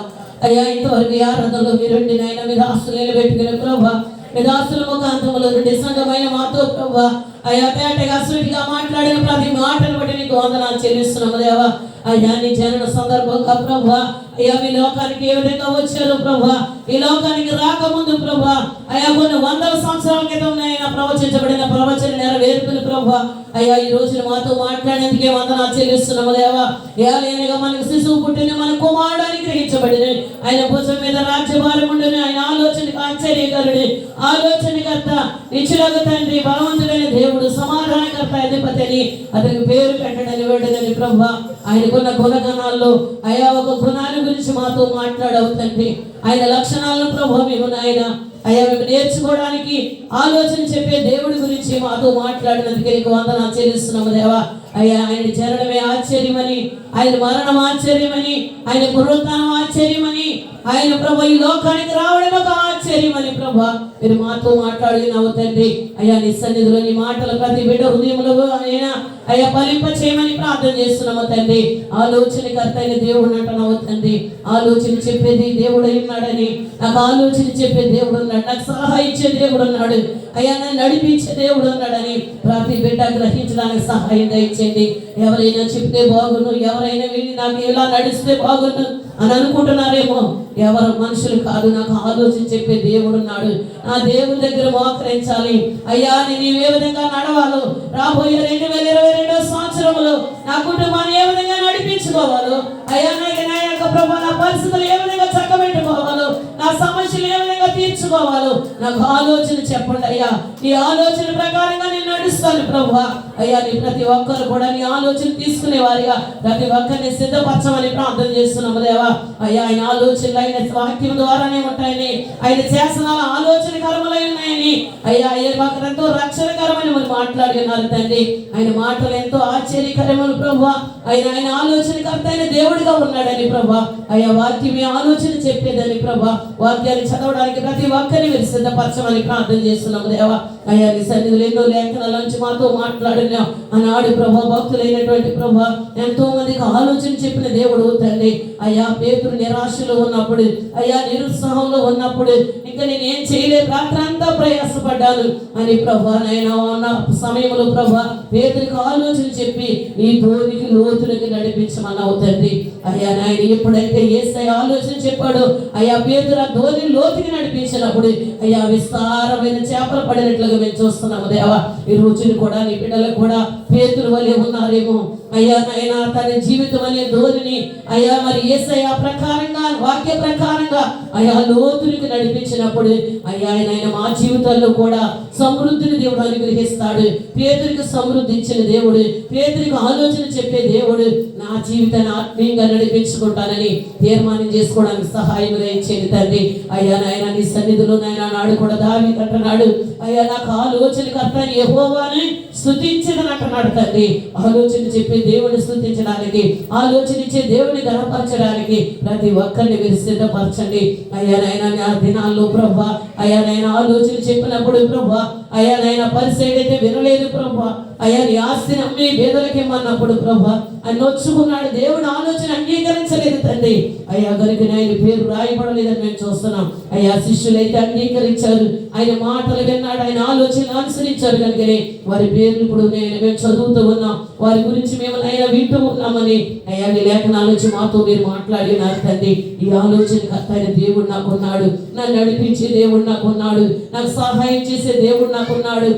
అయ్యా ఇంతవరకు ఈ ఆరాధనలో మీరుండి నాయన మీ దాసులు నిలబెట్టుకునే ప్రభువా, మీ దాసుల ముఖాంతములో నుండి సంఘమైన మాతో ప్రభువా అయ్యా తేటగా సూటిగా మాట్లాడిన ప్రతి మాటను బట్టి నీకు వందనాలు చెల్లిస్తున్నాము దేవా. అయ్యా నీ జనన సందర్భంగా ప్రభువా అయ్యా మీ లోకానికి ఏ విధంగా వచ్చారు ప్రభువా, ఈ లోకానికి రాకముందు ప్రభువా అయ్యా కొన్ని వందల సంవత్సరాల క్రితం నాయన ప్రవచించబడిన ప్రవచన నెరవేర్పులు ప్రభా అయ్యా ఈ రోజున మాతో మాట్లాడేందుకే వందనాలు చెల్లిస్తున్నాము దేవా. ఏలైనగా మనకు శిశువు పుట్టిన మన కుమారుడు గ్రహించబడిన ఆయన భుజం మీద రాజ్యభారం ఉండని ఆయన ఆలోచనకు ఆశ్చర్యకరుడు ఆలోచనకర్త నిచ్చులకు తండ్రి బలవంతుడైన దేవుడు సమాధానకర్త అధిపతి అని అతనికి పేరు పెట్టడని వెళ్ళదని ప్రభా. ఆయనకున్న గుణగణాల్లో అయా ఒక గుణాన్ని గురించి మాతో మాట్లాడవు తండ్రి. ఆయన లక్షణాలను ప్రభావ మేము నాయన అయ్యా మేము నేర్చుకోవడానికి ఆలోచన చెప్పే దేవుడి గురించి మాతో మాట్లాడినందుకే నీకు వందనాలు చెల్లిస్తున్నాము దేవా. అయ్యా ఆయన చేరడమే ఆశ్చర్యమని, ఆయన మరణం ఆశ్చర్యమని, ఆయన పునరుత్థానం ఆశ్చర్యమని, ఆయన ప్రభు ఈ లోకానికి రావడం ఒక ఆశ్చర్యమని ప్రభా మీరు మాతో మాట్లాడినావు తండ్రి. అయ్యా నీ సన్నిధిలో నీ మాటలు ప్రతి బిడ్డ హృదయంలో అయినా అయ్యా ఫలింప చేయమని ప్రార్థన చేస్తున్నాము తండ్రి. ఆలోచనకర్త అయిన దేవుడు అంటున్నావు తండ్రి. ఆలోచన చెప్పేది దేవుడు ఉన్నాడని, నాకు ఆలోచన చెప్పే దేవుడు ఉన్నాడు, నాకు సలహా ఇచ్చే దేవుడు ఉన్నాడు, అయ్యా నన్ను నడిపించే దేవుడు ఉన్నాడని ప్రతి బిడ్డ గ్రహించడానికి సహాయం దయచేయండి. ఎవరైనా చెప్తే బాగును, ఎవరైనా వీళ్ళు నాకు ఇలా నడిస్తే బాగును అని అనుకుంటున్నారేమో. ఎవరు మనుషులు కాదు, నాకు ఆలోచన చెప్పే దేవుడు ఉన్నాడు. నా దేవుడి దగ్గర మోకరించాలి. అయ్యా నేను ఏ విధంగా నడవాలో, రాబోయే 2022 సంవత్సరంలో నా కుటుంబాన్ని ఏ విధంగా నడిపించుకోవాలో, అయ్యా నా యొక్క ప్రభు నా పరిస్థితులు ఏ విధంగా చక్కబెట్టుకోవాలో, నా సమస్యలు ఏ విధంగా తీర్చుకోవాలో నాకు ఆలోచన చెప్పండి అయ్యా. నీ ఆలోచన ప్రకారంగా నేను నడుస్తాను ప్రభు. అయ్యా నీ ప్రతి ఒక్కరు కూడా నీ ఆలోచన తీసుకునే వారిగా ప్రతి ఒక్కరిని సిద్ధపరచమని ప్రార్థన చేస్తున్నాము దేవా. అయ్యా ఆయన ఆలోచనలు ఆయన వాక్యం ద్వారానే ఉంటాయని, ఆయన శాసనాల ఆలోచన కర్మలై ఉన్నాయని, అయ్యా మాకు ఎంతో రక్షణకరమని మనం మాట్లాడి ఉన్నారు తండ్రి. ఆయన మాటలు ఎంతో ఆశ్చర్యకరమని ప్రభు. ఆయన ఆలోచనకర్త అయిన దేవుడిగా ఉన్నాడని ప్రభా. అయ్యా వాక్యమే ఆలోచన చెప్పేదని ప్రభా. వాక్యాన్ని చదవడానికి ప్రతి ఒక్కరిని మీరు సిద్ధపరచమని ప్రార్థన చేస్తున్నాము దేవా. అయ్యా నీ సన్నిధిలో ఎన్నో లేఖనాల నుంచి మాతో మాట్లాడినా ఆనాడు ప్రభా భక్తులైనటువంటి ప్రభా ఎంతో మందికి ఆలోచన చెప్పిన దేవుడు తండ్రి. అయ్యా పేతురు నిరాశలో ఉన్నప్పుడు, అయ్యా నిరుత్సాహంలో ఉన్నప్పుడు, ఇంకా నేను ఏం చేయలేదు రాత్రి అంతా ప్రయాసపడ్డాను అని ప్రభా నైనా ఉన్న సమయంలో ప్రభా పేతురికి ఆలోచన చెప్పి ఈ ధోనికి లోతులకి నడిపించమన్నావు తండ్రి. అయ్యా నాయన ఎప్పుడైతే యేసయ్య ఆలోచన చెప్పాడో అయ్యా పేతురు ఆ ధోని లోతుకి నడిపించినప్పుడు అయ్యా విస్తారమైన చేపలు పడినట్లుగా మేము చూస్తున్నాము దేవా. ఈ రోజుని కూడా నీ బిడ్డలకు కూడా పేతురు వలె ఉన్నారేమో అయ్యా నాయన తన జీవితం అనే ధోనిని అయ్యా మరి యేసయ్య ప్రకారంగా వాక్య ప్రకారంగా అయ్యా లోతునికి నడిపించినప్పుడు అయ్యా ఆయన మా జీవితాల్లో కూడా సమృద్ధిని దేవుడు అనుగ్రహిస్తాడు. పేతురికి సమృద్ధి ఇచ్చిన దేవుడు, పేతురికి ఆలోచన చెప్పే దేవుడు నా జీవితాన్ని ఆత్మీయంగా నడిపించుకుంటానని తీర్మానం చేసుకోవడానికి సహాయం దయచేయండి తండ్రి. అయ్యా నాయన నీ సన్నిధిలో నాయన నాడు కూడా దావీదు అంటున్నాడు అయ్యా నాకు ఆలోచనకర్త యెహోవాని స్తుతించదని అంటున్నాడు తండ్రి. ఆలోచన చెప్పే దేవుని స్తుతించడానికి, ఆలోచన ఇచ్చే దేవుని గణపరచడానికి ప్రతి ఒక్కరిని మీరు సిద్ధపరచండి. అయ్యా నాయన ఆ దినాల్లో ప్రభా అయ్యా నాయన ఆలోచన చెప్పినప్పుడు ప్రభా అయ్యా నాయన పరిసైడ్ వినలేదు ప్రభా. అయ్యా నీ ఆస్తిని అమ్మి పేదలకి ఇమ్మన్నప్పుడు ప్రభా అని నొచ్చుకున్నాడు. దేవుడు ఆలోచన అంగీకరించలేదు తండ్రి. అయ్యా గరికి ఆయన పేరు రాయబడలేదని మేము చూస్తున్నాం. అయ్యా శిష్యులైతే అంగీకరించారు, ఆయన మాటలు విన్నాడు, ఆయన ఆలోచన అనుసరించారు కనుకనే వారి పేర్లు ఇప్పుడు మేము చదువుతూ ఉన్నాం, వారి గురించి మేము ఆయన వింటూ ఉన్నామని అయ్యా నీ లేఖనాల నుంచి మాతో మీరు మాట్లాడినారు తండ్రి. ఈ ఆలోచన కర్త అయిన దేవుడు నాకు ఉన్నాడు, నన్ను నడిపించే దేవుడు నాకు ఉన్నాడు, నాకు సహాయం చేసే దేవుడు నాకు ఉన్నాడు,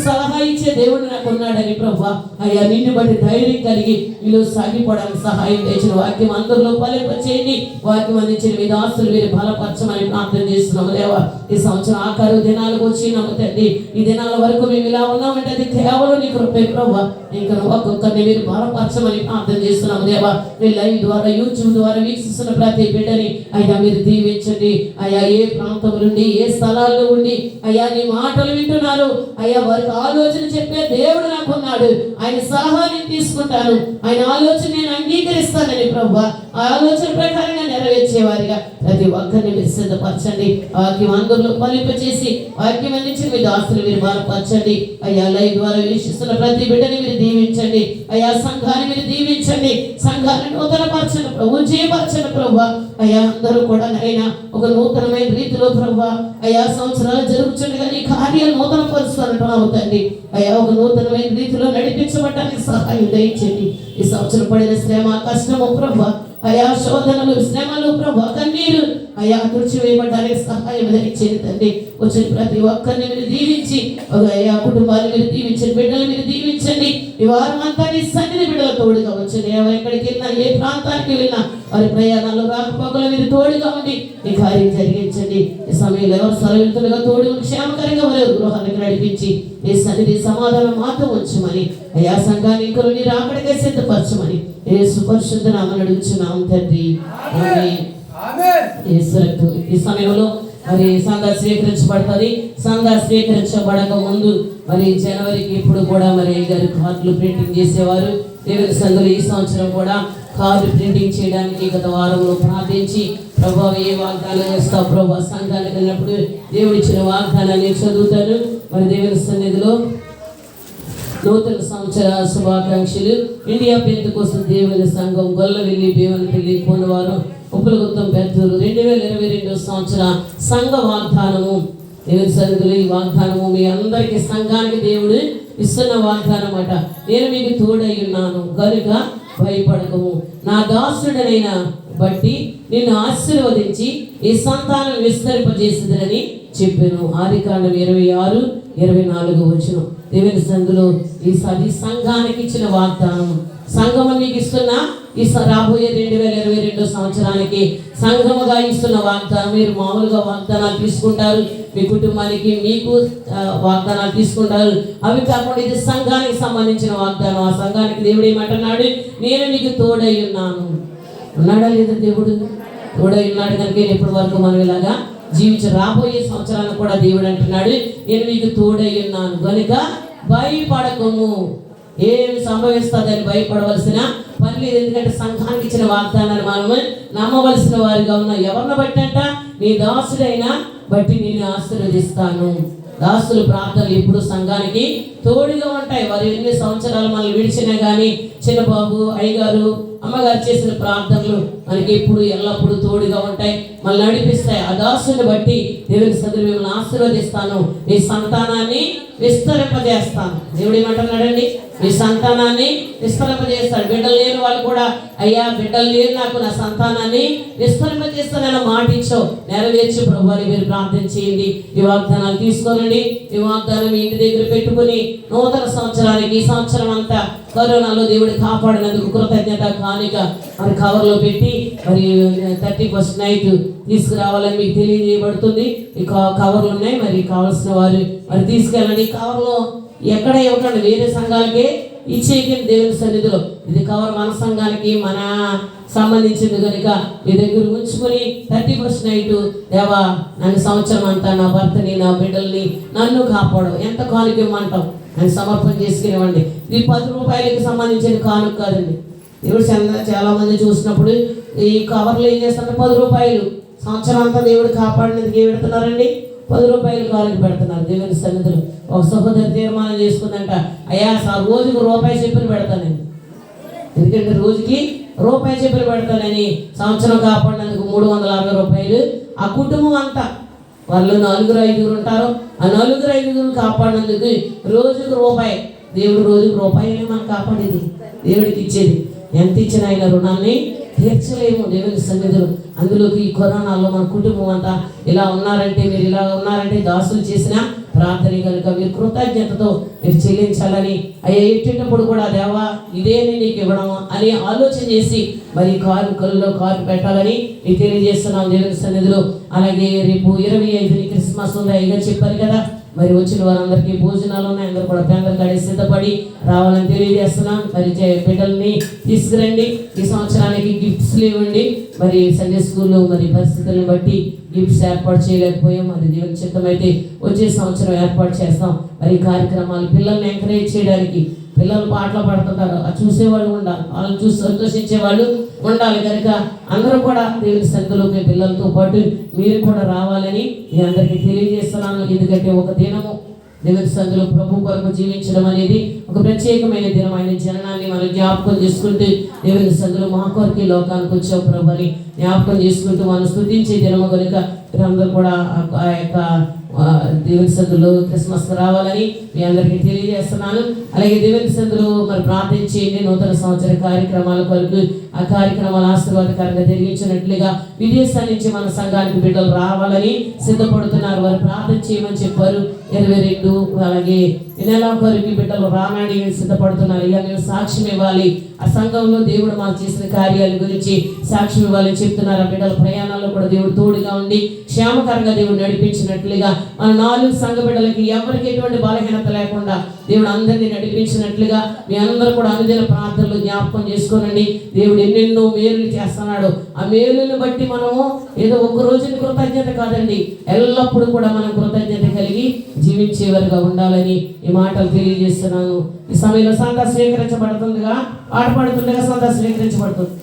సలహా ఇచ్చే దేవుడు నాకు ఉన్నాడని ప్రభా అయ్యా నిన్ను బట్టి ధైర్యం కలిగి వీళ్ళు సాగిపోవడానికి సహాయం చేసిన వాక్యం అందరిలో ఫలింప చేయండి. వాక్యం అందించిన మీ దాసులు మీరు బలపరచమని ప్రార్థన చేస్తున్నాము దేవా. ఈ సంవత్సరం ఆఖరు దినాలకు వచ్చినాము తండ్రి. ఈ దినాల వరకు మేము ఇలా ఉన్నామంటే అది కేవలం నీ కృపే ప్రభా. ఇంకా ఒక్కొక్కరిని మీరు బలపరచమని ప్రార్థన చేస్తున్నాము దేవా. మీ లైవ్ ద్వారా యూట్యూబ్ ద్వారా వీక్షిస్తున్న ప్రతి బిడ్డని అయ్యా మీరు దీవించండి. అయ్యా ఏ ప్రాంతం నుండి ఏ స్థలాల్లో ఉండి అయ్యా నీ మాటలు వింటున్నారు అయ్యా వారికి ఆలోచన చెప్పే దేవుడు నాకు ఉన్నాడు, ఆయన సలహాన్ని తీసుకుంటాను, ఆయన ఆలోచన నేను అంగీకరిస్తానని ప్రభా ఆ ఆలోచన ప్రకారంగా నెరవేర్చేవారిగా ప్రతి ఒక్కరిని మీరు సిద్ధపరచండి. వాక్యం అందరిలో ఫలింప చేసి వాక్యం అందించి మీ దాస్తులు మీరు బలపరచండి. అయ్యా లైవ్ ద్వారా వీక్షిస్తున్న ప్రతి బిడ్డని మీరు దీవించండి. అయ్యా సంఘాన్ని మీరు దీవించండి, సంఘాన్ని నూతనపరచండి ప్రభు, జయపరచండి ప్రభు. అయ్యా అందరూ కూడా అయినా ఒక నూతనమైన రీతిలో ప్రభు అయ్యా సంవత్సరాలు జరుగుతుండగా నీ కార్యాలు నూతన పరుస్తానంటున్నావు తండ్రి. అయ్యా ఒక నూతనమైన రీతిలో నడిపించబడటానికి సహాయం దయచేయండి. ఈ సంవత్సరం పడిన శ్రమ కష్టము ప్రభు అయా శోధనలు, శ్రమలు ప్రభు, కన్నీరు అయా తుడిచివేయబడ్డానికి సహాయం దయచేయండి తండ్రి. వచ్చిన ప్రతి ఒక్కరిని మీరు దీవించి, అయా కుటుంబాన్ని మీరు దీవించండి, బిడ్డలు మీరు దీవించండి. ఈ వారం అంతా నీ సన్నిధి బిడ్డల తోడుగా వచ్చండి. ఎవరు ఎక్కడికి వెళ్ళినా, ఏ ప్రాంతానికి వెళ్ళినా వారి ప్రయాణాలు రాకపోకలు మీరు తోడుగా ఉండి ఈ కార్యం జరిగించండి. ఈ సమయంలో ఎవరు సరళితులుగా తోడు క్షేమకరంగా వారి గృహానికి నడిపించి ఈ సన్నిధి సమాధానం మాత్రం ఉంచమని, అయా సంఘాన్ని ఇంకొక మీరు అక్కడికే సిద్ధపరచమని యేసు పరిశుద్ధ నామమున అడుగుచున్నాం తండ్రి. ఆమేన్. యేసు ఈ సమయంలో మరి సంఘ స్వీకరించబడుతుంది. సంఘ స్వీకరించబడక ముందు మరి జనవరికి ఇప్పుడు కూడా మరి గారు కార్డులు ప్రింటింగ్ చేసేవారు. దేవుని సంఘులు ఈ సంవత్సరం కూడా కార్డు ప్రింటింగ్ చేయడానికి గత వారంలో ప్రార్థించి, ప్రభావ ఏ వాగ్దానం చేస్తావు ప్రభావ, సంఘానికి వెళ్ళినప్పుడు దేవుడిచ్చిన వాగ్దానాన్ని చదువుతాను. మరి దేవుని సన్నిధిలో నూతన సంవత్సర శుభాకాంక్షలు. ఇండియా పెంతెకోస్తు దేవుని సంఘం గొల్లవెల్లి భీమనపల్లి కోనవారం ఉప్పులగుత్తం పెద్దూరు 2022 సంవత్సర సంఘ వాగ్దానము. దేవుని సన్నిధిలో ఈ వాగ్దానము మీ అందరికీ సంఘానికి దేవుడు ఇస్తున్న వాగ్దానం అట. నేను మీకు తోడై ఉన్నాను కనుక భయపడకము, నా దాసుడనైన బట్టి నిన్ను ఆశీర్వదించి ఈ సంతానం విస్తరింపజేసేదని చెప్పాను. ఆదికాండం 26-24 వచనం. దేవుని సంఘులో ఈ సంఘానికి ఇచ్చిన వాగ్దానం, సంఘము మీకు ఇస్తున్న ఈ రాబోయే 2022 సంవత్సరానికి సంఘముగా ఇస్తున్న వాగ్దానం. మీరు మామూలుగా వాగ్దానాలు తీసుకుంటారు, మీ కుటుంబానికి మీకు వాగ్దానాలు తీసుకుంటారు. అవి కాకుండా ఇది సంఘానికి సంబంధించిన వాగ్దానం. ఆ సంఘానికి దేవుడు ఏమంటున్నాడు? నేను నీకు తోడై ఉన్నాను. ఉన్నాడా లేదా? దేవుడు తోడై ఉన్నాడు కనుక ఇప్పటి వరకు మనం ఇలాగా జీవించి రాబోయే సంవత్సరాలు కూడా దేవుడు అంటున్నాడు, నేను నీకు తోడై ఉన్నాను కనుక భయపడకము. ఏమి సంభవిస్తుందని భయపడవలసిన పని లేదు. ఎందుకంటే సంఘానికి ఇచ్చిన వాగ్దానాన్ని మనము నమ్మవలసిన వారిగా ఉన్నాం. ఎవరిని బట్టి అంట? నీ దాసుడైనా బట్టి నేను ఆశీర్వదిస్తాను. దాసులు ప్రార్థనలు ఎప్పుడు సంఘానికి తోడుగా ఉంటాయి. వారు ఎన్ని సంవత్సరాలు మనల్ని విడిచినా కానీ చిన్నబాబు, అయ్యగారు, అమ్మగారు చేసిన ప్రార్థనలు మనకి ఎప్పుడు ఎల్లప్పుడూ తోడుగా ఉంటాయి, మనల్ని నడిపిస్తాయి. ఆ దాసుని బట్టి దేవుని సన్నిధిలో మిమ్మల్ని ఆశీర్వదిస్తాను, మీ సంతానాన్ని విస్తరింపజేస్తాను. దేవుడు ఏమంటున్నాడండి? మీ సంతానాన్ని విస్తరింపజేస్తాడు. బిడ్డలు లేని వాళ్ళు కూడా, అయ్యా బిడ్డలు లేని నాకు నా సంతానాన్ని విస్తరింపజేస్తానని మాటించో నెరవేర్చు ప్రభు అని మీరు ప్రార్థన చేయండి. ఈ వాగ్దానాలు తీసుకోనండి. ఈ వాగ్దానం మీ ఇంటి దగ్గర పెట్టుకుని నూతన సంవత్సరానికి ఈ సంవత్సరం అంతా కరోనాలో దేవుడు కాపాడినందుకు కృతజ్ఞత కానుక మరి కవర్లో పెట్టి మరి 31st నైట్ తీసుకురావాలని మీకు తెలియజేయబడుతుంది. ఈ కవర్లు ఉన్నాయి, మరి కావాల్సిన వారు మరి తీసుకెళ్ళండి. ఈ కవర్లో ఎక్కడ ఇవ్వకండి, వేరే సంఘాలకే ఇచ్చేయకండి. దేవుని సన్నిధిలో ఇది కవర్ మన సంఘానికి మన సంబంధించింది కనుక మీ దగ్గర ఉంచుకొని 31st నైట్, దేవా నన్ను సంవత్సరం అంతా నా భర్తని, నా బిడ్డల్ని, నన్ను కాపాడు, ఎంత కానుక ఇవ్వమంటాం అని సమర్పణ చేసుకునివ్వండి. ఇది 10 రూపాయలకి సంబంధించిన కానుక కాదండి. దేవుడు చాలా మంది చూసినప్పుడు ఈ కవర్లు ఏం చేస్తారంటే 10 రూపాయలు సంవత్సరం అంతా దేవుడు కాపాడినందుకు ఏం పెడుతున్నారండి? 10 రూపాయలు కానుక పెడుతున్నారు. దేవుని సన్నిధిలో ఒక సహోదరి తీర్మానం చేసుకుందంట, అయ్యా రోజుకు రూపాయి చెప్పులు పెడతానండి, ఎందుకంటే రోజుకి రూపాయి చెప్పులు పెడతానని సంవత్సరం కాపాడినందుకు 360 రూపాయలు. ఆ కుటుంబం అంతా వాళ్ళు 4-5 ఉంటారు, ఆ 4-5 కాపాడినందుకు రోజుకు రూపాయి. దేవుడు రోజుకు రూపాయి మనం కాపాడేది, దేవుడికి ఇచ్చేది. ఎంత ఇచ్చిన ఆయన రుణాన్ని తీర్చలేము దేవుని సన్నిధిలో. అందులోకి ఈ కరోనాలో మన కుటుంబం అంతా ఇలా ఉన్నారంటే, మీరు ఇలా ఉన్నారంటే దాసులు చేసిన ప్రార్థన కనుక మీరు కృతజ్ఞతతో మీరు చెల్లించాలని, అయ్యా ఎట్టేటప్పుడు కూడా దేవా ఇదేని నీకు ఇవ్వడం అని ఆలోచన చేసి మరి కళ్ళలో కారు పెట్టాలని మీకు తెలియజేస్తున్నాం దేవుని సన్నిధిలో. అలాగే రేపు 25ని క్రిస్మస్ ఉంది, అయ్యగా చెప్పారు కదా. మరి వచ్చిన వారందరికీ భోజనాలు ఉన్నాయి, అందరూ కూడా పేదలు కడి సిద్ధపడి రావాలని తెలియజేస్తున్నాం. మరి బిడ్డల్ని తీసుకురండి. ఈ సంవత్సరానికి గిఫ్ట్స్లు ఇవ్వండి. మరి సండే స్కూల్లో మరి పరిస్థితులను బట్టి గిఫ్ట్స్ ఏర్పాటు చేయలేకపోయాం. మరి దేవుని చిత్తమైతే వచ్చే సంవత్సరం ఏర్పాటు చేస్తాం. మరి కార్యక్రమాలు పిల్లల్ని ఎంకరేజ్ చేయడానికి, పిల్లలు పాటలు పాడుతుంటారు, అది చూసేవాళ్ళు ఉండాలి, వాళ్ళని చూసి సంతోషించే వాళ్ళు ఉండాలి కనుక అందరూ కూడా దేవుని సన్నిధిలోకి పిల్లలతో పాటు మీరు కూడా రావాలని మీ అందరికీ తెలియజేస్తున్నాను. ఎందుకంటే ఒక దినము దేవుని సన్నిధిలో ప్రభు కొరకు జీవించడం అనేది ఒక ప్రత్యేకమైన దినం. ఆయన జననాన్ని మనం జ్ఞాపకం చేసుకుంటూ దేవుని సన్నిధిలో మా కొరకు లోకానికి వచ్చే ప్రభుని జ్ఞాపకం చేసుకుంటూ మనం స్తుతించే దినము కనుక మీరందరూ కూడా ఆ యొక్క దేవుని సందులో క్రిస్మస్ రావాలని మీ అందరికీ తెలియజేస్తున్నాను. అలాగే దేవుని సందులో మరి ప్రార్థించేయండి. నూతన సంవత్సర కార్యక్రమాల కొరకు ఆ కార్యక్రమాలు ఆశీర్వాదకరంగా జరిగించినట్లుగా విదేశాల నుంచి మన సంఘానికి బిడ్డలు రావాలని సిద్ధపడుతున్నారు. వారు ప్రార్థన చేయమని చెప్పారు. 22 అలాగే నెలాఖరుకి బిడ్డలు రానాడి సిద్ధపడుతున్నారు. ఇక మేము సాక్ష్యం ఇవ్వాలి, ఆ సంఘంలో దేవుడు మాకు చేసిన కార్యాల గురించి సాక్ష్యం ఇవ్వాలని చెప్తున్నారు. ఆ బిడ్డల ప్రయాణాల్లో కూడా దేవుడు తోడుగా ఉండి క్షేమకరంగా దేవుడు నడిపించినట్లుగా మన 4 సంఘ బిడ్డలకి ఎవరికి ఎటువంటి బలహీనత లేకుండా దేవుడు అందరినీ నడిపించినట్లుగా మీ అందరూ కూడా అనుదిన ప్రార్థనలు జ్ఞాపకం చేసుకోనండి. దేవుడు ఎన్నెన్నో మేలులు చేస్తున్నాడు. ఆ మేలుని బట్టి మనము ఏదో ఒక రోజుని కృతజ్ఞత కాదండి, ఎల్లప్పుడూ కూడా మనం కృతజ్ఞత కలిగి జీవించేవారుగా ఉండాలని ఈ మాటలు తెలియజేస్తున్నాను. ఈ సమయంలో సంఘ స్వీకరించబడుతుండగా, ఆట పాడుతుండగా సంఘ స్వీకరించబడుతుంది.